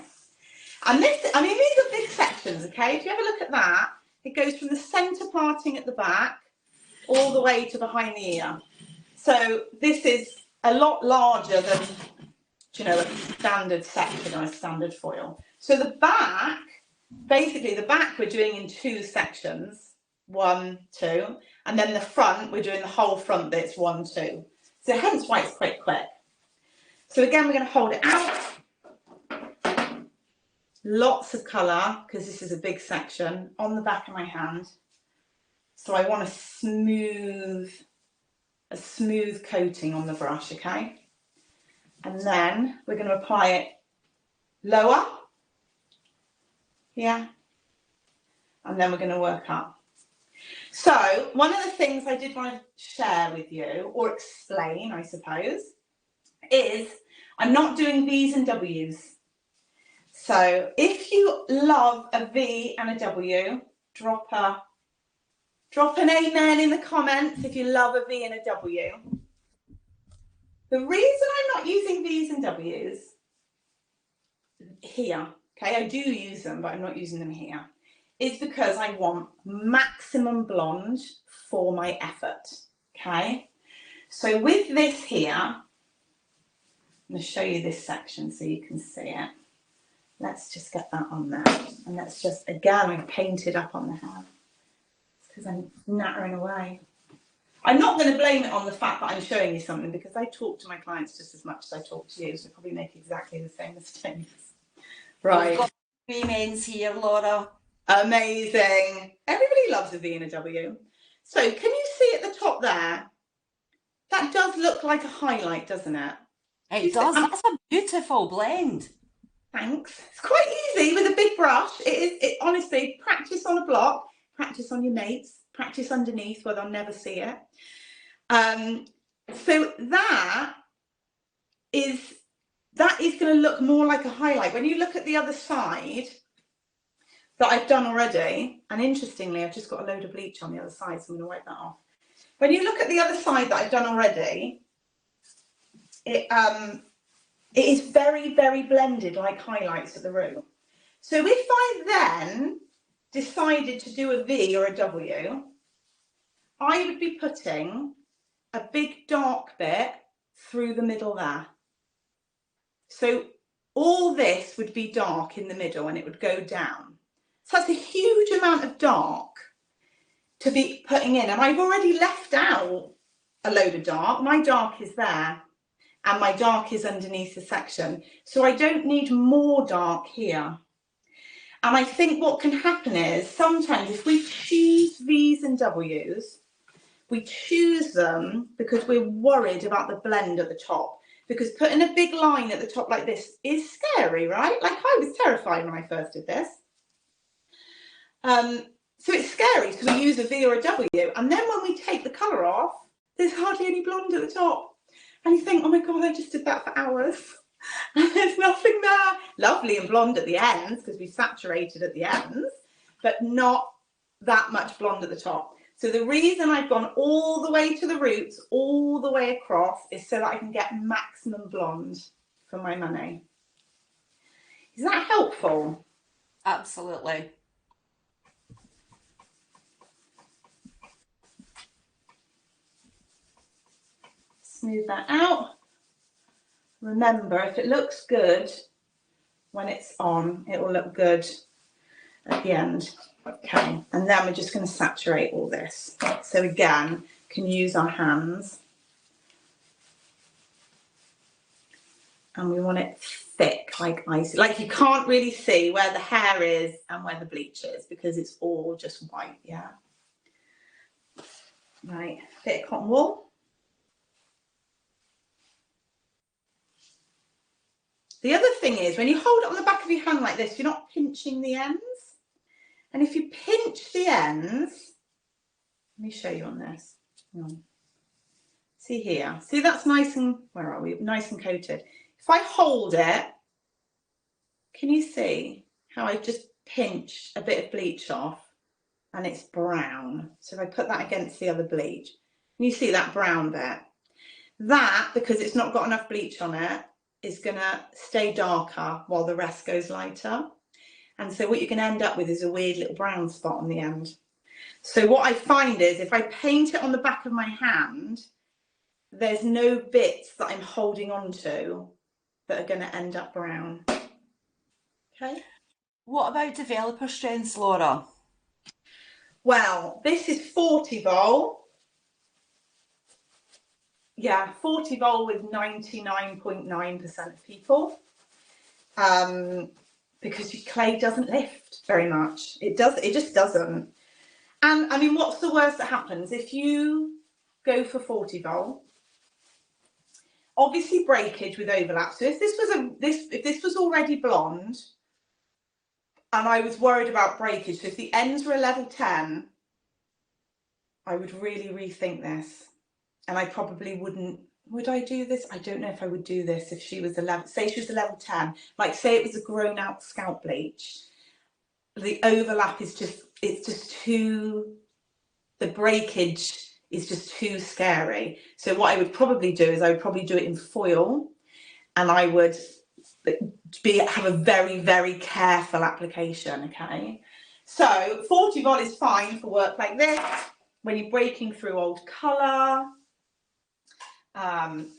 And this, I mean, these are big sections, okay? If you have a look at that, it goes from the centre parting at the back all the way to behind the ear. So this is a lot larger than, you know, a standard section or a standard foil. So the back, basically the back we're doing in two sections, 1, 2, and then the front, we're doing the whole front bits, 1, 2. So hence why it's quite quick. So again, we're going to hold it out. Lots of colour, because this is a big section, on the back of my hand. So I want a smooth coating on the brush, okay? And then we're going to apply it lower. Yeah. And then we're going to work up. So one of the things I did want to share with you, or explain, I suppose, is I'm not doing V's and W's. So if you love a V and a W, drop an amen in the comments if you love a V and a W. The reason I'm not using V's and W's here, okay, I do use them, but I'm not using them here, is because I want maximum blonde for my effort, okay? So with this here, I'm going to show you this section so you can see it. Let's just get that on there. And let's just, again, I've painted up on the hair. It's because I'm nattering away. I'm not going to blame it on the fact that I'm showing you something, because I talk to my clients just as much as I talk to you, so I probably make exactly the same mistakes. Right. We've got 3 men's here, Laura. Amazing. Everybody loves a V and a W. So can you see at the top there? That does look like a highlight, doesn't it? It does. That's a beautiful blend. Thanks. It's quite easy with a big brush. It honestly, practice on a block, practice on your mates, practice underneath where they'll never see it. So that is going to look more like a highlight. When you look at the other side that I've done already, and interestingly, I've just got a load of bleach on the other side, so I'm going to wipe that off. When you look at the other side that I've done already, it is very, very blended, like highlights at the root. So if I then decided to do a V or a W, I would be putting a big dark bit through the middle there. So all this would be dark in the middle and it would go down. So that's a huge amount of dark to be putting in. And I've already left out a load of dark. My dark is there and my dark is underneath the section. So I don't need more dark here. And I think what can happen is sometimes if we choose V's and W's, we choose them because we're worried about the blend at the top. Because putting a big line at the top like this is scary, right? Like I was terrified when I first did this. So it's scary because we use a V or a W. And then when we take the colour off, there's hardly any blonde at the top. And you think, oh my God, I just did that for hours. And there's nothing there. Lovely and blonde at the ends because we saturated at the ends, but not that much blonde at the top. So the reason I've gone all the way to the roots, all the way across, is so that I can get maximum blonde for my money. Is that helpful? Absolutely. Smooth that out. Remember, if it looks good when it's on, it will look good at the end. Okay, and then we're just going to saturate all this. So again, can use our hands. And we want it thick, like ice. Like you can't really see where the hair is and where the bleach is because it's all just white, yeah? Right, bit of cotton wool. The other thing is, when you hold it on the back of your hand like this, you're not pinching the ends. And if you pinch the ends, let me show you on this. See here, see that's nice and, where are we? Nice and coated. If I hold it, can you see how I just pinch a bit of bleach off and it's brown? So if I put that against the other bleach, you see that brown bit? That, because it's not got enough bleach on it, is gonna stay darker while the rest goes lighter. And so what you're gonna end up with is a weird little brown spot on the end. So what I find is if I paint it on the back of my hand, there's no bits that I'm holding on to that are gonna end up brown. Okay. What about developer strengths, Laura? Well, this is 40 vol. Yeah, 40 vol with 99.9% of people. Because your clay doesn't lift very much. It just doesn't. And I mean, what's the worst that happens if you go for 40 vol? Obviously breakage with overlap. So if this was already blonde and I was worried about breakage, so if the ends were a level 10, I would really rethink this. And I probably wouldn't, would I do this? I don't know if I would do this if she was a level, say she was a level 10, like say it was a grown out scalp bleach. The overlap is just, it's just too, the breakage is just too scary. So what I would probably do is I would probably do it in foil and I would have a very, very careful application, okay? So 40 vol is fine for work like this, when you're breaking through old colour,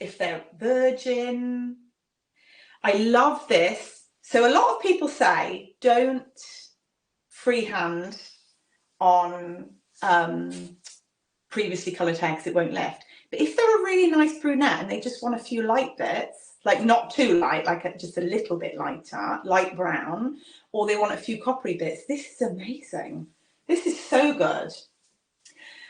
if they're virgin. I love this. So a lot of people say don't freehand on previously coloured hair because it won't lift. But if they're a really nice brunette and they just want a few light bits, like not too light, like just a little bit lighter, light brown, or they want a few coppery bits, this is amazing. This is so good.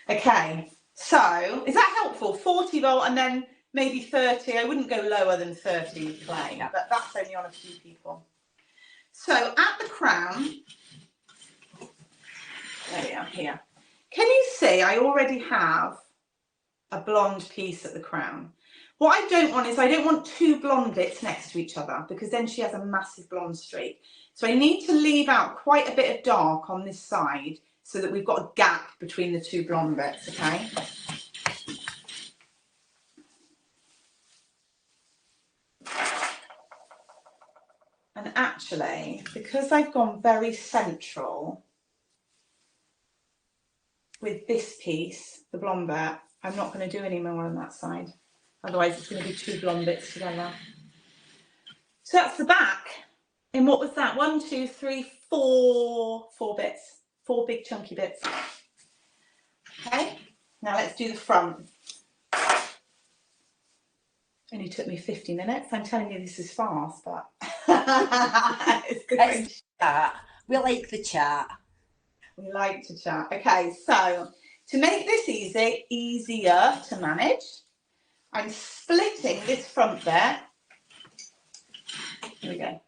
Okay, so is that helpful? 40 volt and then maybe 30. I wouldn't go lower than 30 with clay, but that's only on a few people. So at the crown, there we are, here. Can you see I already have a blonde piece at the crown? What I don't want is I don't want two blonde bits next to each other because then she has a massive blonde streak. So I need to leave out quite a bit of dark on this side so that we've got a gap between the two blonde bits, okay? And actually, because I've gone very central with this piece, the blonde bit, I'm not going to do any more on that side. Otherwise, it's going to be two blonde bits together. So that's the back. And what was that? 1, 2, 3, 4 bits. 4 big chunky bits. Okay, now let's do the front. Only took me 50 minutes. I'm telling you this is fast, but it's good. Chat. We like the chat. We like to chat. Okay, so to make this easier to manage, I'm splitting this front bit. Here we go.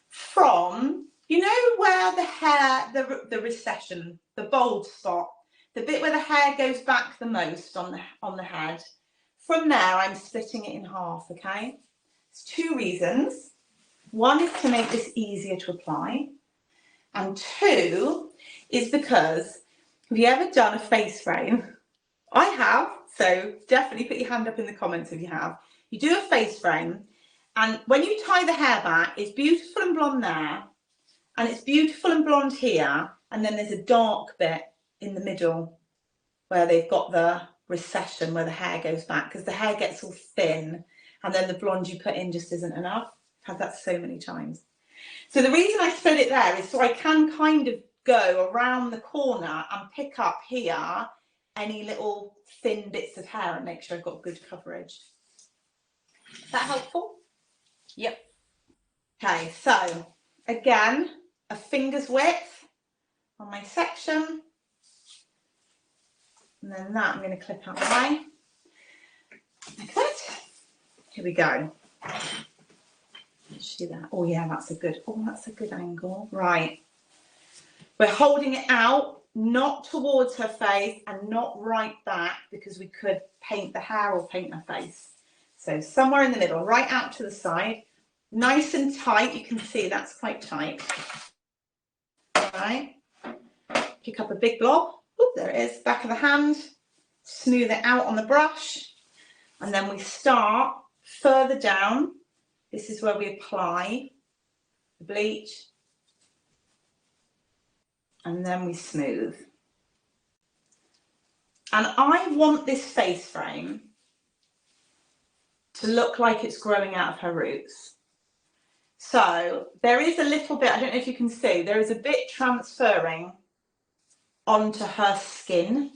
From, you know where the hair, the recession, the bald spot, the bit where the hair goes back the most on the head, From there, I'm splitting it in half, okay? There's two reasons. One is to make this easier to apply. And two is because, have you ever done a face frame? I have, so definitely put your hand up in the comments if you have. You do a face frame, and when you tie the hair back, it's beautiful and blonde there, and it's beautiful and blonde here, and then there's a dark bit in the middle where they've got the recession where the hair goes back, because the hair gets all thin, and then the blonde you put in just isn't enough. I've had that so many times. So the reason I split it there is so I can kind of go around the corner and pick up here any little thin bits of hair and make sure I've got good coverage. Is that helpful? Yep. Okay, so again, a finger's width on my section. And then that I'm going to clip out the way. Like that. Here we go. See that? Oh yeah, that's a good angle. Right. We're holding it out, not towards her face and not right back, because we could paint the hair or paint her face. So somewhere in the middle, right out to the side, nice and tight. You can see that's quite tight. All right. Pick up a big blob. Oh, there it is, back of the hand. Smooth it out on the brush. And then we start further down. This is where we apply the bleach. And then we smooth. And I want this face frame to look like it's growing out of her roots. So there is a little bit, I don't know if you can see, there is a bit transferring onto her skin.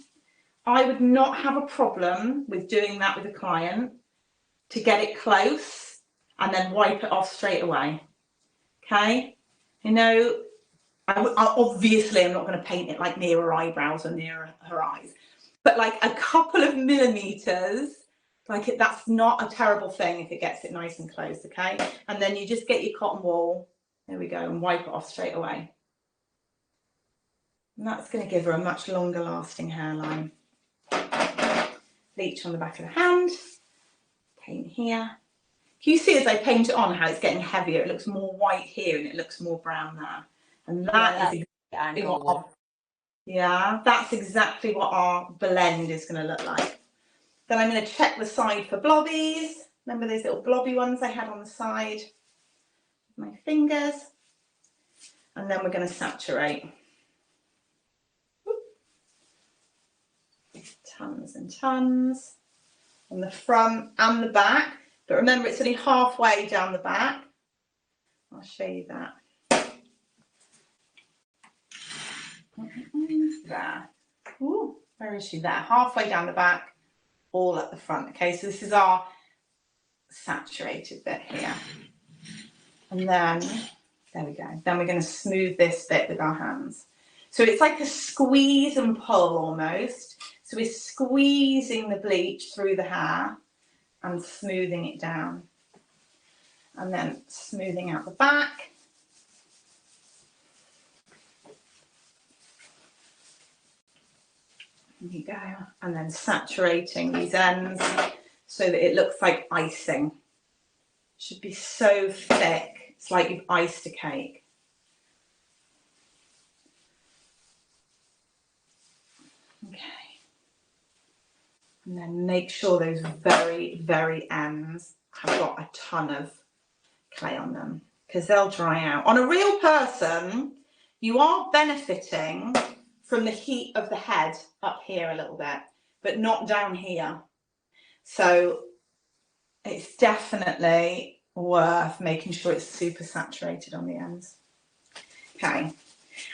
I would not have a problem with doing that with a client to get it close and then wipe it off straight away. Okay? You know, obviously I'm not going to paint it like near her eyebrows or near her eyes, but like a couple of millimeters, like that's not a terrible thing if it gets it nice and close, okay? And then you just get your cotton wool, there we go, and wipe it off straight away. And that's going to give her a much longer lasting hairline. Bleach on the back of the hand, paint here. Can you see as I paint it on how it's getting heavier? It looks more white here and it looks more brown there. And that is exactly what that's exactly what our blend is going to look like. Then I'm going to check the side for blobbies. Remember those little blobby ones I had on the side? My fingers. And then we're going to saturate. Tons and tons on the front and the back. But remember, it's only halfway down the back. I'll show you that. There. Ooh, where is she? There. Halfway down the back, all at the front. Okay, so this is our saturated bit here. And then, there we go. Then we're going to smooth this bit with our hands. So it's like a squeeze and pull almost. So we're squeezing the bleach through the hair and smoothing it down. And then smoothing out the back. There you go. And then saturating these ends so that it looks like icing. It should be so thick. It's like you've iced a cake. Okay. And then make sure those very, very ends have got a ton of clay on them, because they'll dry out. On a real person, you are benefiting from the heat of the head up here a little bit, but not down here. So it's definitely worth making sure it's super saturated on the ends. Okay.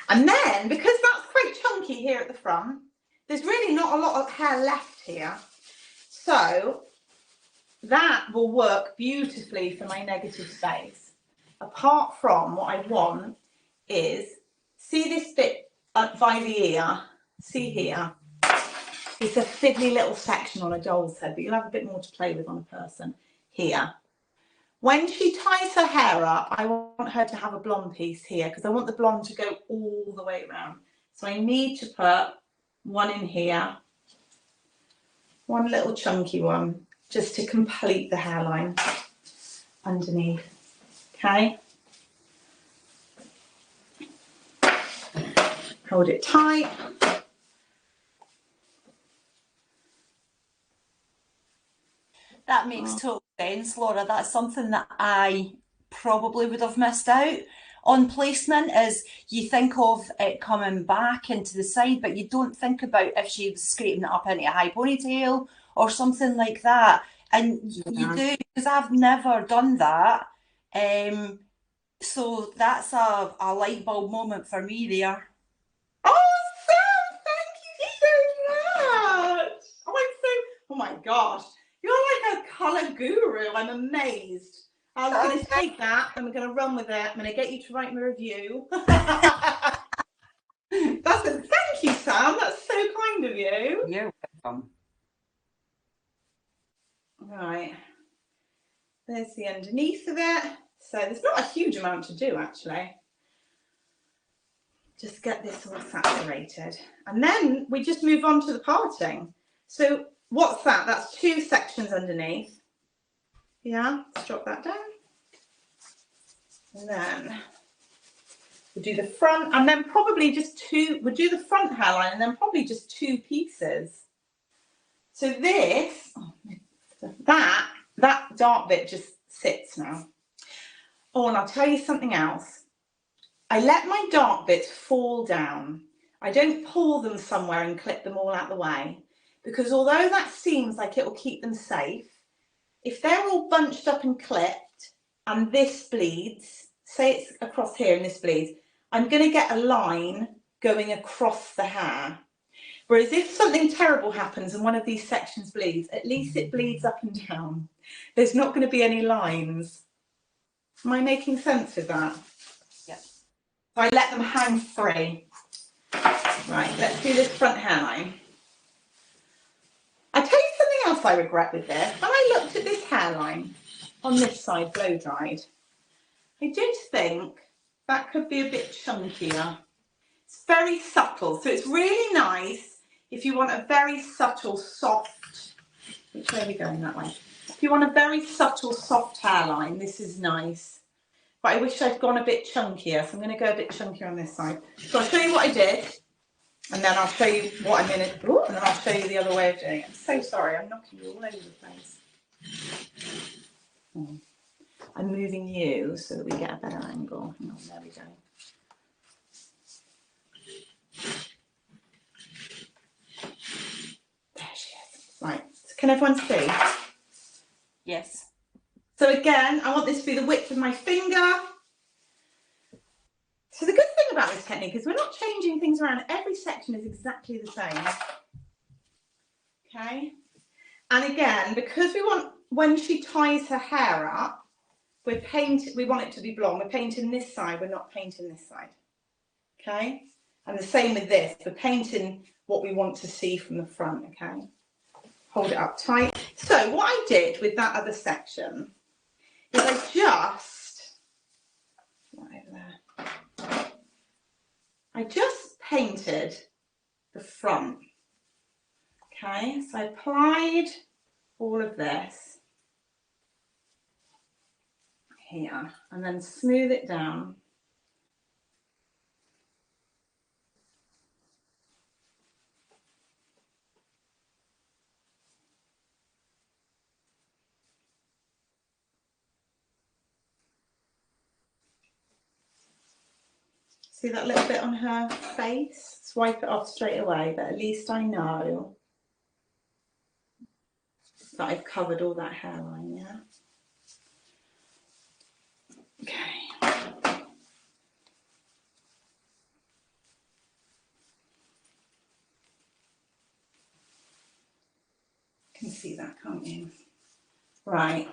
And then, because that's quite chunky here at the front, there's really not a lot of hair left here. So that will work beautifully for my negative space. Apart from what I want is, see this bit by the ear, see here, it's a fiddly little section on a doll's head, but you'll have a bit more to play with on a person here. When she ties her hair up, I want her to have a blonde piece here, because I want the blonde to go all the way around. So I need to put one in here, one little chunky one, just to complete the hairline underneath. Okay. Hold it tight. That makes total sense, Laura. That's something that I probably would have missed out on placement, is you think of it coming back into the side, but you don't think about if she was scraping it up into a high ponytail or something like that. And you do, because I've never done that. So that's a light bulb moment for me there. Oh, Sam, thank you so much. Oh my gosh. You're like a colour guru. I'm amazed. I was going to take that and we're going to run with it. I'm going to get you to write me a review. Thank you, Sam. That's so kind of you. You're welcome. Right. There's the underneath of it. So there's not a huge amount to do, actually. Just get this all saturated. And then we just move on to the parting. So what's that? That's 2 sections underneath. Yeah, let's drop that down. And then we'll do the front, and then probably just 2, we'll do the front hairline and then probably just 2 pieces. So this, that dark bit just sits now. Oh, and I'll tell you something else. I let my dark bits fall down. I don't pull them somewhere and clip them all out the way, because although that seems like it will keep them safe, if they're all bunched up and clipped and this bleeds, say it's across here and this bleeds, I'm going to get a line going across the hair. Whereas if something terrible happens and one of these sections bleeds, at least it bleeds up and down. There's not going to be any lines. Am I making sense with that? Yep. So I let them hang free. Right, let's do this front hairline. I tell you something else I regret with this. When I looked at this hairline on this side, blow dried, I did think that could be a bit chunkier. It's very subtle, so it's really nice if you want a very subtle, soft, which way are we going that way? If you want a very subtle, soft hairline, this is nice. But I wish I'd gone a bit chunkier, so I'm going to go a bit chunkier on this side. So I'll show you what I did, and then I'll show you what I'm going to do, and then I'll show you the other way of doing it. I'm so sorry, I'm knocking you all over the place. I'm moving you so that we get a better angle. Hang on, there we go. There she is. Right, so can everyone see? Yes. So again, I want this to be the width of my finger. So the good thing about this technique is we're not changing things around. Every section is exactly the same. Okay. And again, because we want, when she ties her hair up, we want it to be blonde. We're painting this side, we're not painting this side. Okay. And the same with this, we're painting what we want to see from the front. Okay. Hold it up tight. So what I did with that other section is I just painted the front. Okay, so I applied all of this here and then smooth it down. See that little bit on her face? Swipe it off straight away, but at least I know that I've covered all that hairline, yeah? Okay. You can see that, can't you? Right.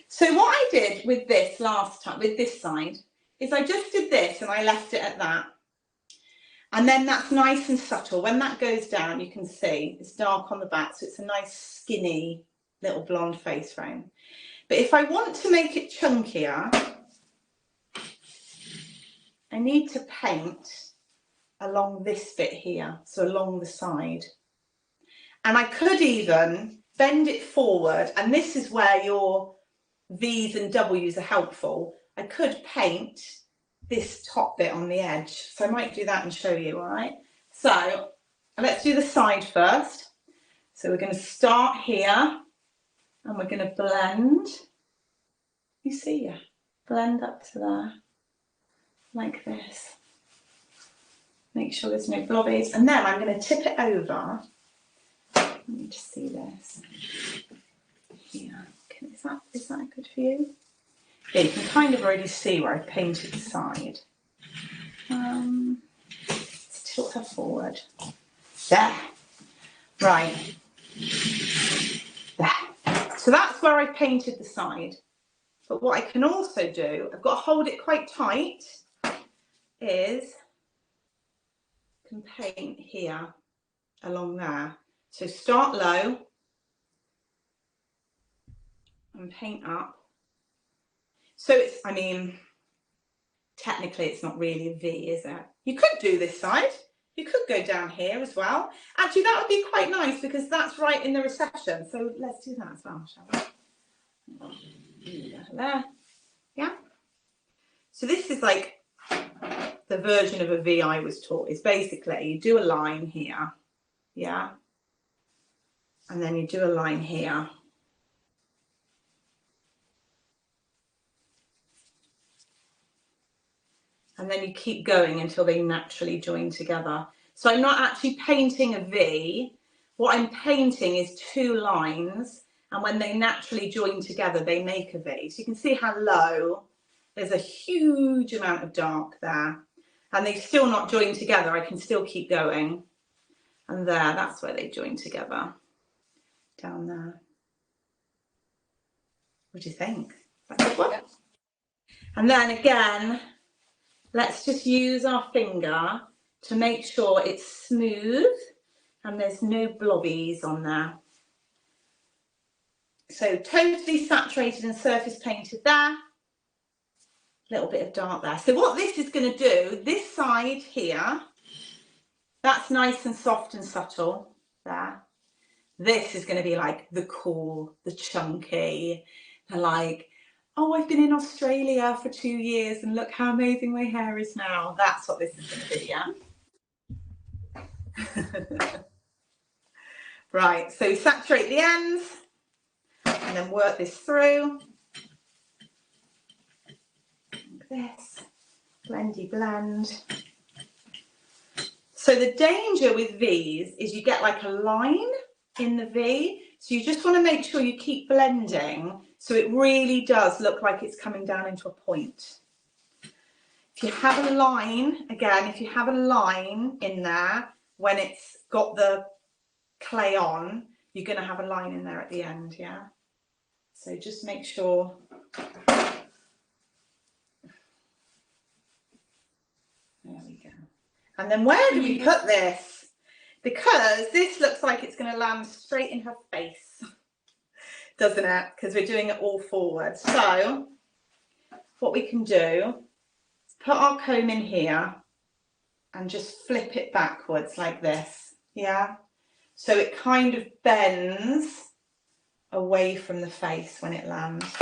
So what I did with this last time, with this side, is I just did this and I left it at that. And then that's nice and subtle. When that goes down, you can see it's dark on the back, so it's a nice skinny little blonde face frame. But if I want to make it chunkier, I need to paint along this bit here, so along the side. And I could even bend it forward, and this is where your V's and W's are helpful. I could paint this top bit on the edge, so I might do that and show you, all right? So let's do the side first. So we're going to start here, and we're going to blend. You see, yeah, blend up to there, like this. Make sure there's no blobbies, and then I'm going to tip it over. Let me just see this. Here. Okay, is that good for you? Yeah, you can kind of already see where I've painted the side. Let's tilt her forward. There. Right. There. So that's where I've painted the side. But what I can also do, I've got to hold it quite tight, is I can paint here along there. So start low and paint up. So it's, I mean, technically it's not really a V, is it? You could do this side. You could go down here as well. Actually, that would be quite nice because that's right in the recession. So let's do that as well, shall we? There. Yeah. So this is like the version of a V I was taught. Is basically you do a line here. Yeah. And then you do a line here. And then you keep going until they naturally join together. So I'm not actually painting a V. What I'm painting is two lines, and when they naturally join together, they make a V. So you can see how low, there's a huge amount of dark there, and they've still not joined together. I can still keep going. And there, that's where they join together, down there. What do you think? That's a good one. And then again, let's just use our finger to make sure it's smooth and there's no blobbies on there. So totally saturated and surface painted there. Little bit of dark there. So what this is going to do, this side here, that's nice and soft and subtle there. This is going to be like the cool, the chunky, the like, oh, I've been in Australia for 2 years and look how amazing my hair is now. That's what this is going to be, yeah? Right, so saturate the ends and then work this through. Like this, blendy blend. So the danger with V's is you get like a line in the V. So you just want to make sure you keep blending so it really does look like it's coming down into a point. If you have a line, again, if you have a line in there when it's got the clay on, you're going to have a line in there at the end, yeah? So just make sure. There we go. And then where do we put this? Because this looks like it's going to land straight in her face, doesn't it? Because we're doing it all forward. So what we can do is put our comb in here and just flip it backwards like this, yeah? So it kind of bends away from the face when it lands. Is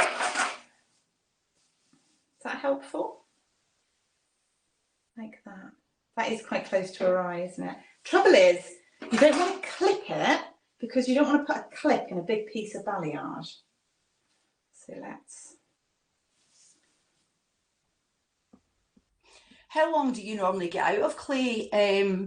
that helpful? Like that. That is quite close to her eye, isn't it? Trouble is, you don't want to clip it because you don't want to put a clip in a big piece of balayage. So let's. How long do you normally get out of clay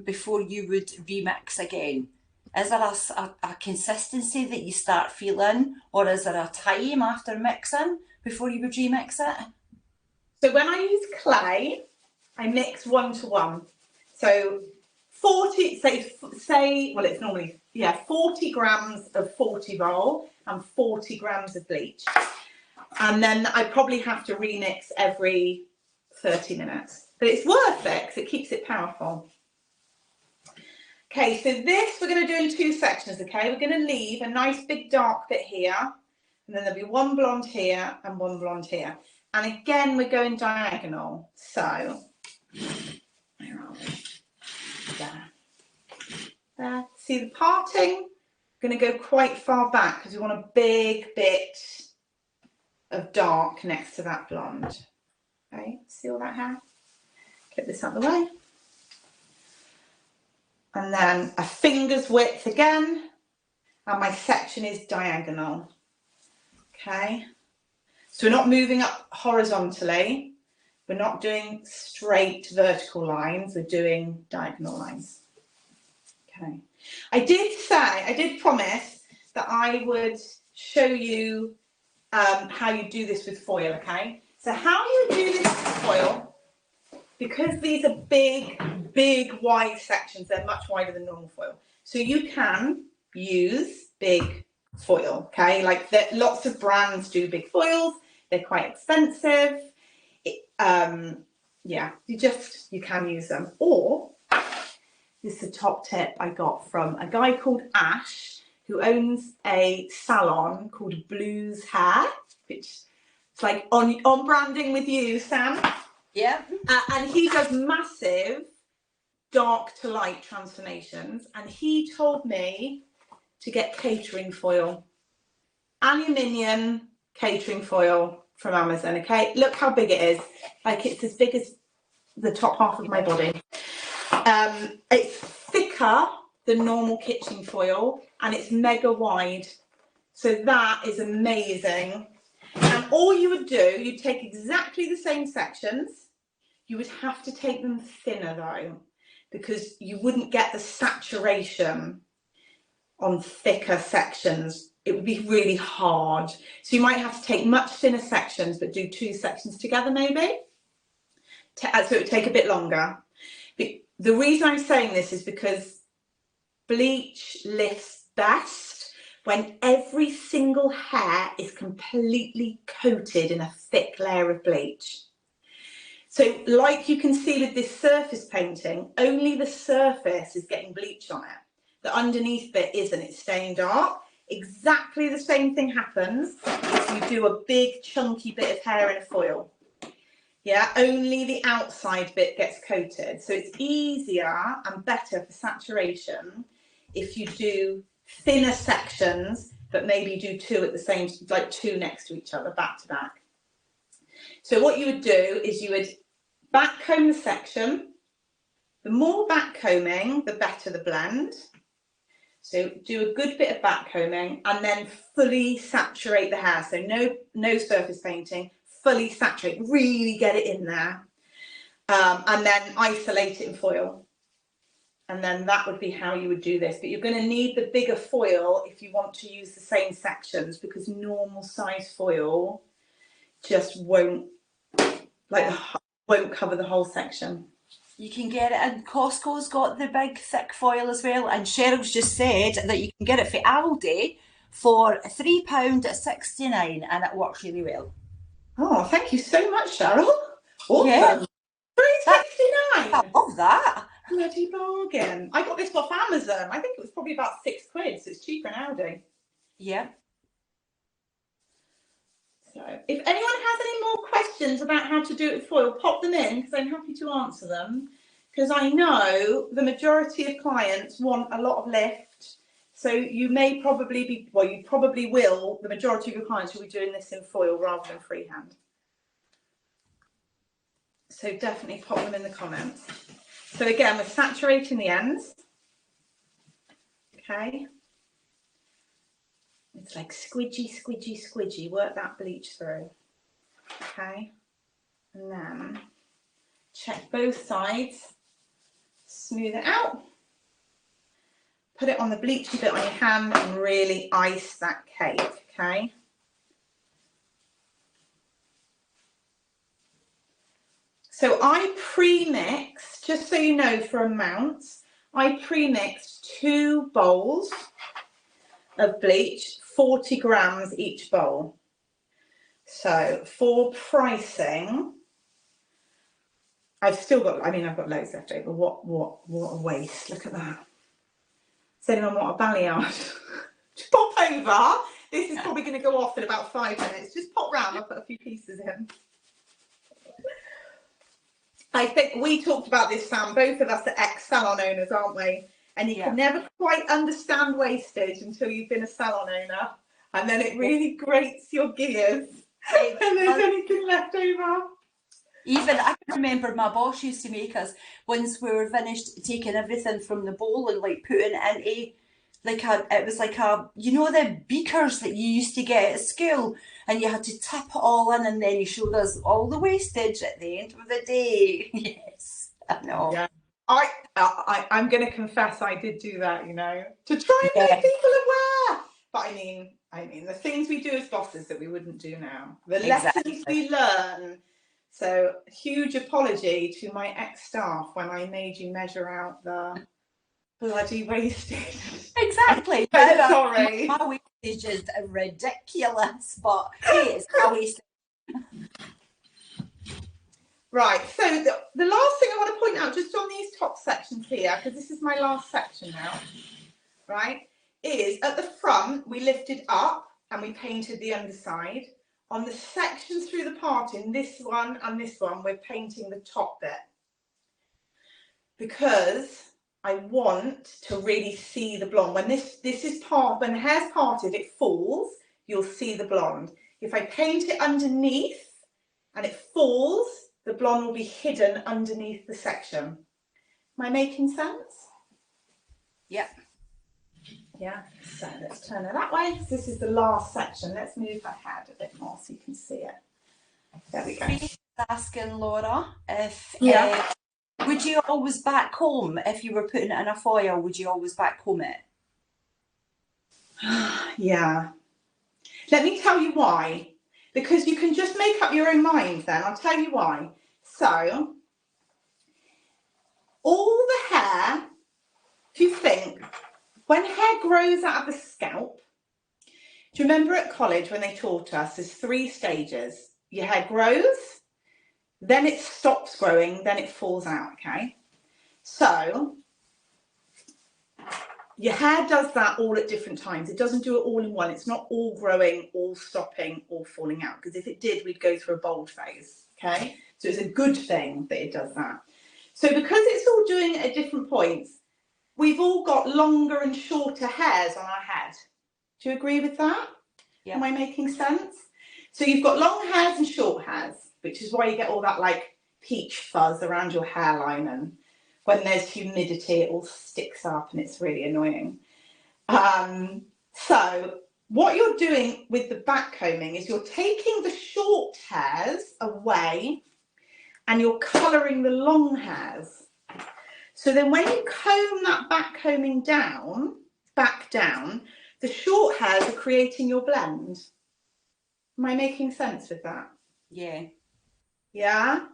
before you would remix again? Is there a consistency that you start feeling, or is there a time after mixing before you would remix it? So when I use clay, I mix 1 to 1. So 40, say, well, it's normally, 40 grams of 40 roll and 40 grams of bleach. And then I probably have to remix every 30 minutes. But it's worth it because it keeps it powerful. Okay, so this we're going to do in 2 sections, okay? We're going to leave a nice big dark bit here, and then there'll be 1 blonde here and 1 blonde here. And again, we're going diagonal. So, where are we? There. See the parting? going to go quite far back because we want a big bit of dark next to that blonde. Okay, see all that hair? Clip this out of the way. And then a finger's width again, and my section is diagonal. Okay, so we're not moving up horizontally. We're not doing straight vertical lines. We're doing diagonal lines. Okay, I did promise that I would show you how you do this with foil. Okay, so how you do this with foil, because these are big wide sections, they're much wider than normal foil. So you can use big foil, okay? Like lots of brands do big foils. They're quite expensive. Yeah, you can use them. Or this is a top tip I got from a guy called Ash, who owns a salon called Blues Hair, which is like on branding with you, Sam. Yeah. And he does massive dark to light transformations. And he told me to get catering foil, aluminium catering foil from Amazon. Okay, look how big it is. Like, it's as big as the top half of my body. It's thicker than normal kitchen foil, and it's mega wide. So that is amazing. And all you would do, you'd take exactly the same sections. You would have to take them thinner though, because you wouldn't get the saturation on thicker sections. It would be really hard. So you might have to take much thinner sections, but do 2 sections together maybe. So it would take a bit longer. The reason I'm saying this is because bleach lifts best when every single hair is completely coated in a thick layer of bleach. So like you can see with this surface painting, only the surface is getting bleach on it. The underneath bit isn't, it's staying dark. Exactly the same thing happens if you do a big chunky bit of hair in a foil. Yeah, only the outside bit gets coated. So it's easier and better for saturation if you do thinner sections, but maybe do 2 at the same, like 2 next to each other, back to back. So what you would do is you would back comb the section. The more back combing, the better the blend. So do a good bit of back combing and then fully saturate the hair. So no surface painting, fully saturate, really get it in there. And then isolate it in foil. And then that would be how you would do this. But you're going to need the bigger foil if you want to use the same sections, because normal size foil just won't cover the whole section. You can get it, and Costco's got the big thick foil as well. And Cheryl's just said that you can get it for Aldi for £3.69, and it works really well. Oh, thank you so much, Cheryl. Awesome. Yeah. £3.69. I love that. Bloody bargain. I got this off Amazon. I think it was probably about £6, so it's cheaper in Aldi. Yeah. So if anyone has any more questions about how to do it with foil, pop them in, because I'm happy to answer them. Because I know the majority of clients want a lot of lift. So you may probably be, well, you probably will, the majority of your clients will be doing this in foil rather than freehand. So definitely pop them in the comments. So again, we're saturating the ends. Okay. It's like squidgy, squidgy, squidgy. Work that bleach through. Okay. And then check both sides. Smooth it out. Put it on the bleachy bit on your hand and really ice that cake. Okay. So I pre-mixed, just so you know for amounts, I pre-mixed 2 bowls of bleach, 40 grams each bowl. So for pricing, I've got loads left over. What a waste. Look at that. Does anyone want a balayage? Just pop over. This is probably going to go off in about 5 minutes. Just pop round. I'll put a few pieces in. I think we talked about this, Sam. Both of us are ex-salon owners, aren't we? And you can never quite understand wastage until you've been a salon owner. And then it really grates your gears. And there's anything left over. Even I can remember my boss used to make us, once we were finished taking everything from the bowl and like putting it into it was like you know, the beakers that you used to get at school, and you had to tip it all in, and then he showed us all the wastage at the end of the day. Yes, I know. Yeah. I'm going to confess I did do that, you know, to try and make people aware. But I mean, the things we do as bosses that we wouldn't do now. The lessons we learn. So, huge apology to my ex-staff when I made you measure out the bloody wastage. Exactly. Sorry. My wastage is ridiculous, but hey, it's my wastage. Right, so the last thing I want to point out just on these top sections here, because this is my last section now, right, is at the front we lifted up and we painted the underside. On the sections through the parting, this one and this one, we're painting the top bit. Because I want to really see the blonde. When this is when the hair's parted, it falls, you'll see the blonde. If I paint it underneath and it falls, the blonde will be hidden underneath the section. Am I making sense? Yep. Yeah, so let's turn it that way. This is the last section. Let's move her head a bit more so you can see it. There we go. Asking Laura if would you always back comb if you were putting it in a foil? Would you always back comb it? Yeah. Let me tell you why. Because you can just make up your own mind then. I'll tell you why. So, all the hair, if you think, when hair grows out of the scalp, do you remember at college when they taught us there's 3 stages? Your hair grows, then it stops growing, then it falls out, okay? So, your hair does that all at different times. It doesn't do it all in one. It's not all growing, all stopping, all falling out. Because if it did, we'd go through a bald phase, okay? So it's a good thing that it does that. So because it's all doing it at different points, we've all got longer and shorter hairs on our head. Do you agree with that? Yeah. Am I making sense? So you've got long hairs and short hairs, which is why you get all that like peach fuzz around your hairline, and when there's humidity, it all sticks up and it's really annoying. So what you're doing with the back combing is you're taking the short hairs away and you're colouring the long hairs. So then when you comb that back combing back down, the short hairs are creating your blend. Am I making sense with that? Yeah. Yeah?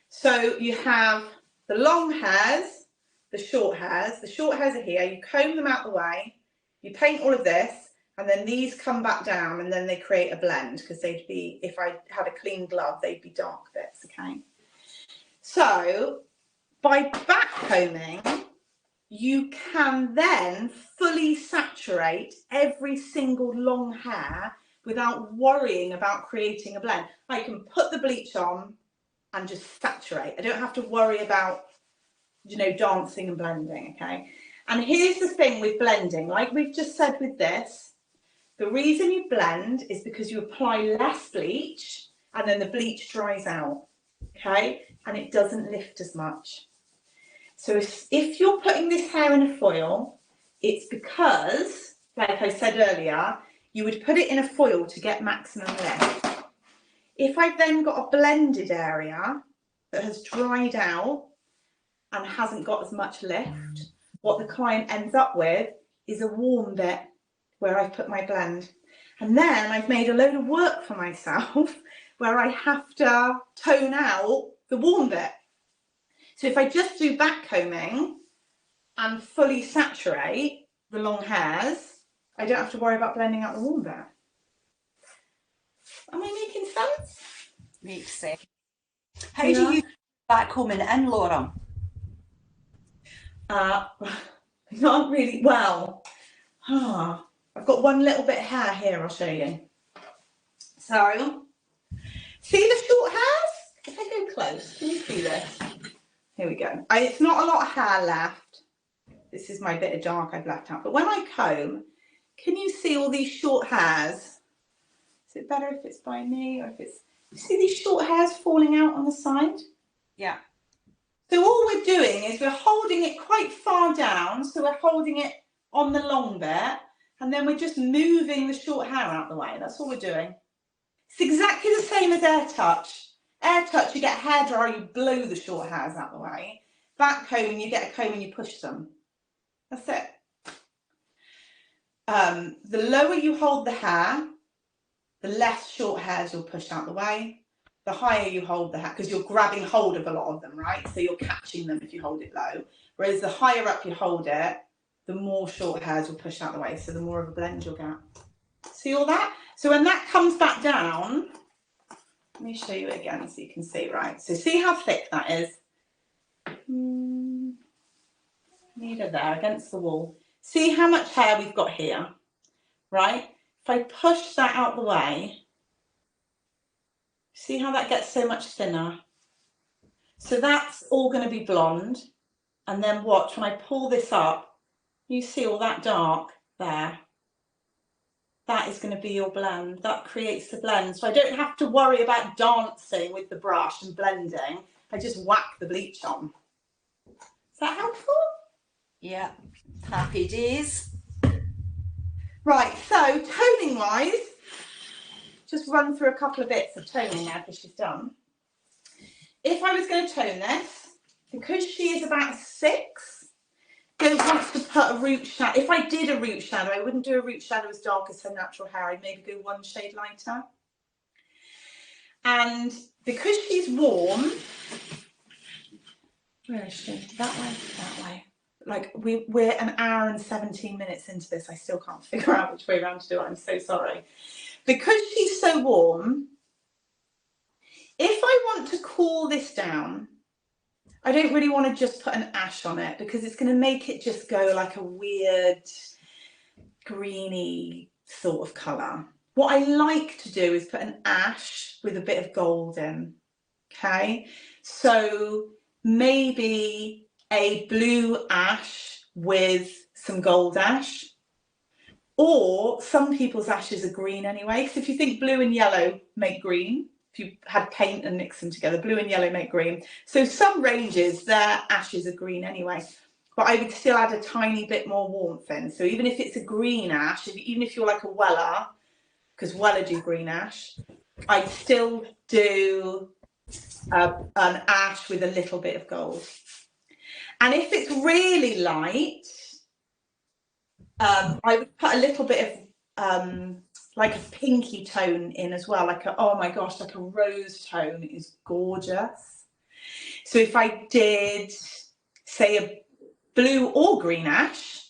So you have the long hairs, the short hairs. The short hairs are here. You comb them out the way. You paint all of this, and then these come back down, and then they create a blend, because they'd be, if I had a clean glove, they'd be dark bits, okay? So by back combing, you can then fully saturate every single long hair without worrying about creating a blend. I can put the bleach on and just saturate. I don't have to worry about, you know, dancing and blending, okay? And here's the thing with blending, like we've just said with this, the reason you blend is because you apply less bleach and then the bleach dries out, okay? And it doesn't lift as much. So if you're putting this hair in a foil, it's because, like I said earlier, you would put it in a foil to get maximum lift. If I've then got a blended area that has dried out and hasn't got as much lift, what the client ends up with is a warm bit where I've put my blend. And then I've made a load of work for myself where I have to tone out the warm bit. So if I just do back combing and fully saturate the long hairs, I don't have to worry about blending out the warm bit. Am I making sense? Makes sense. How do you back combing in, Laura? Not really well. I've got one little bit of hair here, I'll show you. So, see the short hairs? If I go close, can you see this? Here we go. It's not a lot of hair left. This is my bit of dark I've left out. But when I comb, can you see all these short hairs? Is it better if it's by me or if it's... You see these short hairs falling out on the side? Yeah. So all we're doing is we're holding it quite far down. So we're holding it on the long bit, and then we're just moving the short hair out the way. That's all we're doing. It's exactly the same as air touch. Air touch, you get a hairdryer, you blow the short hairs out the way. Back combing, you get a comb and you push them. That's it. The lower you hold the hair, the less short hairs you'll push out the way. The higher you hold the hair, because you're grabbing hold of a lot of them, right? So you're catching them if you hold it low. Whereas the higher up you hold it, the more short hairs will push out the way. So the more of a blend you'll get. See all that? So when that comes back down, let me show you it again so you can see, right? So see how thick that is? Need it there against the wall. See how much hair we've got here, right? If I push that out the way, see how that gets so much thinner? So that's all going to be blonde. And then watch, when I pull this up, you see all that dark there. That is going to be your blend. That creates the blend. So I don't have to worry about dancing with the brush and blending. I just whack the bleach on. Is that helpful? Yeah. Happy days. Right, so toning wise, just run through a couple of bits of toning now because she's done. If I was going to tone this, because she is about 6, don't want to put a root shadow. If I did a root shadow, I wouldn't do a root shadow as dark as her natural hair. I'd maybe go 1 shade lighter. And because she's warm, where is she? That way, that way. Like we're an hour and 17 minutes into this. I still can't figure out which way around to do it. I'm so sorry. Because she's so warm, if I want to cool this down, I don't really want to just put an ash on it because it's going to make it just go like a weird greeny sort of colour. What I like to do is put an ash with a bit of gold in, okay? So maybe a blue ash with some gold ash, or some people's ashes are green anyway. So if you think blue and yellow make green, if you had paint and mix them together, blue and yellow make green. So some ranges, their ashes are green anyway, but I would still add a tiny bit more warmth in. So even if it's a green ash, even if you're like a Weller, because Weller do green ash, I'd still do an ash with a little bit of gold. And if it's really light, I would put a little bit of like a pinky tone in as well, like a, oh my gosh, like a rose tone is gorgeous. So if I did, say, a blue or green ash,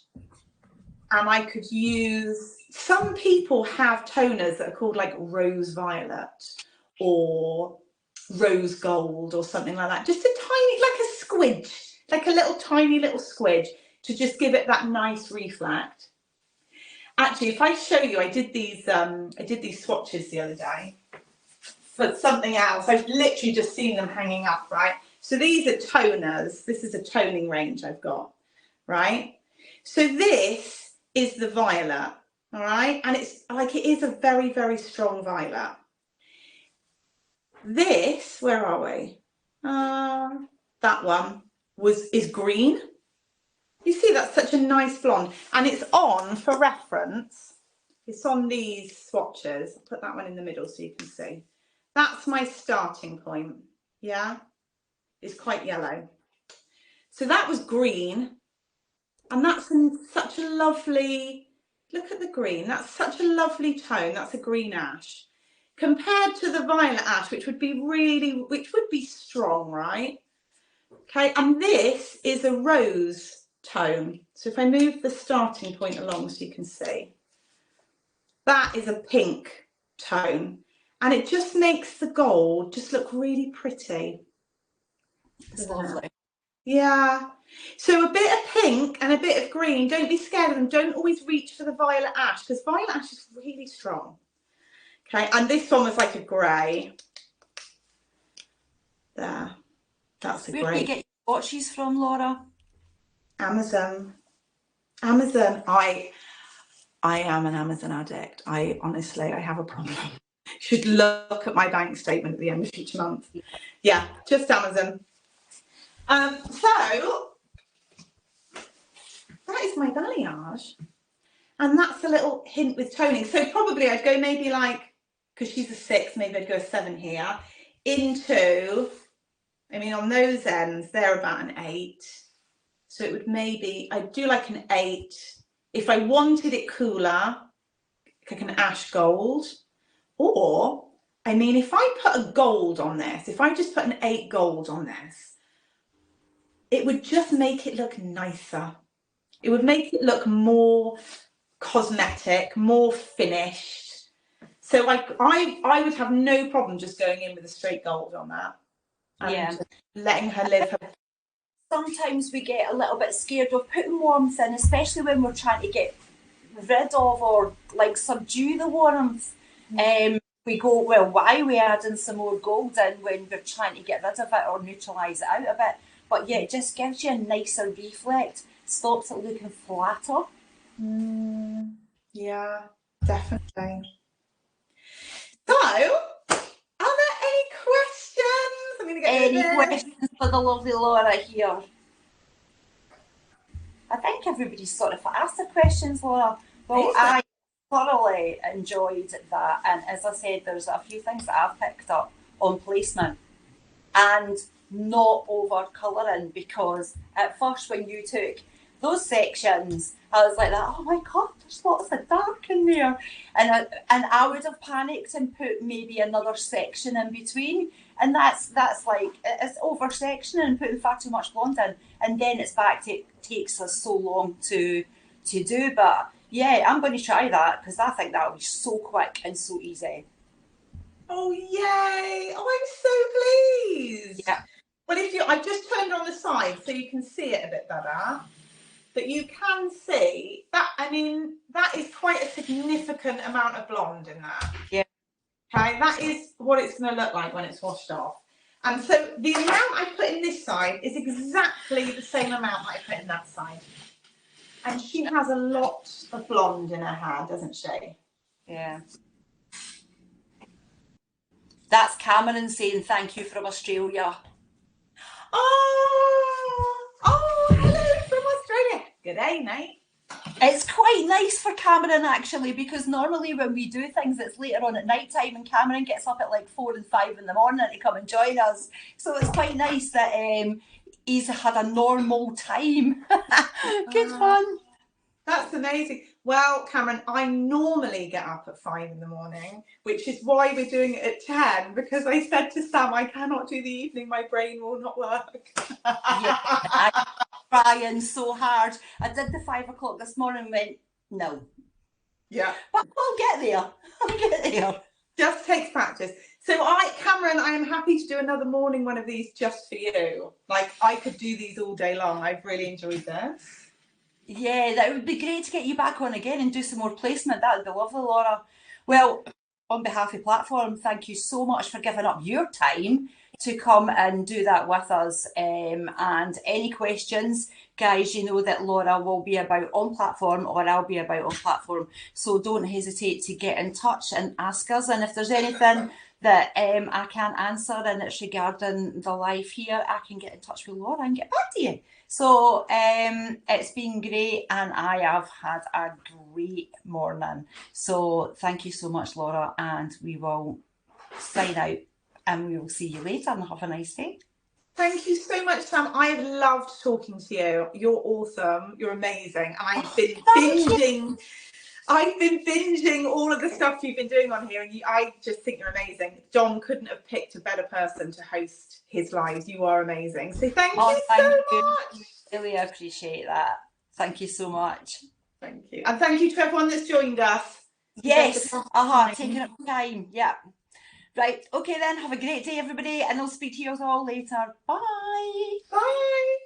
and I could use, some people have toners that are called like rose violet or rose gold or something like that, just a tiny, like a squidge, like a little tiny little squidge to just give it that nice reflect. Actually, if I show you, I did these swatches the other day for something else. I've literally just seen them hanging up, right? So these are toners. This is a toning range I've got, right? So this is the violet, all right? And it's like, it is a very, very strong violet. This, where are we? That one is green. You see, that's such a nice blonde, and it's on, for reference, it's on these swatches. I'll put that one in the middle so you can see. That's my starting point, yeah? It's quite yellow. So that was green, and that's such a lovely, look at the green, that's such a lovely tone. That's a green ash. Compared to the violet ash, which would be strong, right? Okay, and this is a rose tone. So if I move the starting point along so you can see, that is a pink tone, and it just makes the gold just look really pretty. It's lovely. Yeah, so a bit of pink and a bit of green. Don't be scared of them. Don't always reach for the violet ash because violet ash is really strong. Okay, and this one was like a grey. There, that's a grey. Where do you get your watches from, Laura? Amazon. Amazon, I am an Amazon addict. I have a problem. Should look at my bank statement at the end of each month. Yeah, just Amazon. So that is my balayage, and that's a little hint with toning. So probably I'd go maybe like, because she's a 6, maybe I'd go a 7 here into, I mean, on those ends they're about an 8, so it would maybe, I'd do like an 8 if I wanted it cooler, like an ash gold. Or, I mean, if I put a gold on this, if I just put an 8 gold on this, it would just make it look nicer. It would make it look more cosmetic, more finished. So I would have no problem just going in with a straight gold on that. And just letting her live her. Sometimes we get a little bit scared of putting warmth in, especially when we're trying to get rid of or like subdue the warmth. We go, well, why are we adding some more gold in when we're trying to get rid of it or neutralise it out a bit? But yeah, it just gives you a nicer reflect, stops it looking flatter. Yeah, definitely. So, are there any questions? I'm going to get any questions for the lovely Laura here? I think everybody's sort of asked the questions, Laura. Well, I thoroughly enjoyed that, and as I said, there's a few things that I've picked up on placement and not over colouring, because at first when you took those sections I was like that, oh my god, there's lots of dark in there, and I would have panicked and put maybe another section in between, and that's like, it's over sectioning and putting far too much blonde in, and then it's back to, it takes us so long to do. But yeah, I'm going to try that because I think that'll be so quick and so easy. Oh yay! Oh, I'm so pleased. Yeah. Well, I've just turned on the side so you can see it a bit better. But you can see that, I mean, that is quite a significant amount of blonde in that. Yeah. Okay, that is what it's going to look like when it's washed off. And so the amount I put in this side is exactly the same amount that I put in that side. And she has a lot of blonde in her hair, doesn't she? Yeah. That's Cameron saying thank you from Australia. Oh, hello from Australia. Good day, mate. It's quite nice for Cameron actually, because normally when we do things it's later on at night time, and Cameron gets up at like 4 and 5 in the morning to come and join us. So it's quite nice that he's had a normal time. Good fun. That's amazing. Well, Cameron, I normally get up at 5 in the morning, which is why we're doing it at 10, because I said to Sam, I cannot do the evening, my brain will not work. Yeah, I'm trying so hard. I did the 5 o'clock this morning and went, no. Yeah. But I'll get there. I'll get there. Just takes practice. So Cameron, I am happy to do another morning one of these just for you. Like, I could do these all day long. I've really enjoyed this. Yeah, that would be great to get you back on again and do some more placement. That would be lovely, Laura. Well, on behalf of Platform, thank you so much for giving up your time to come and do that with us. And any questions, guys, you know that Laura will be about on Platform, or I'll be about on Platform. So don't hesitate to get in touch and ask us. And if there's anything that I can't answer and it's regarding the live here, I can get in touch with Laura and get back to you. So it's been great, and I have had a great morning. So thank you so much, Laura, and we will sign out and we will see you later, and have a nice day. Thank you so much, Sam. I've loved talking to you. You're awesome. You're amazing. And I've been binging all of the stuff you've been doing on here, and I just think you're amazing. John couldn't have picked a better person to host his lives. You are amazing. So thank you so much. Really appreciate that. Thank you so much. Thank you. And thank you to everyone that's joined us. Yes, taking up time. Yeah. Right. Okay then. Have a great day, everybody, and I'll speak to you all later. Bye. Bye.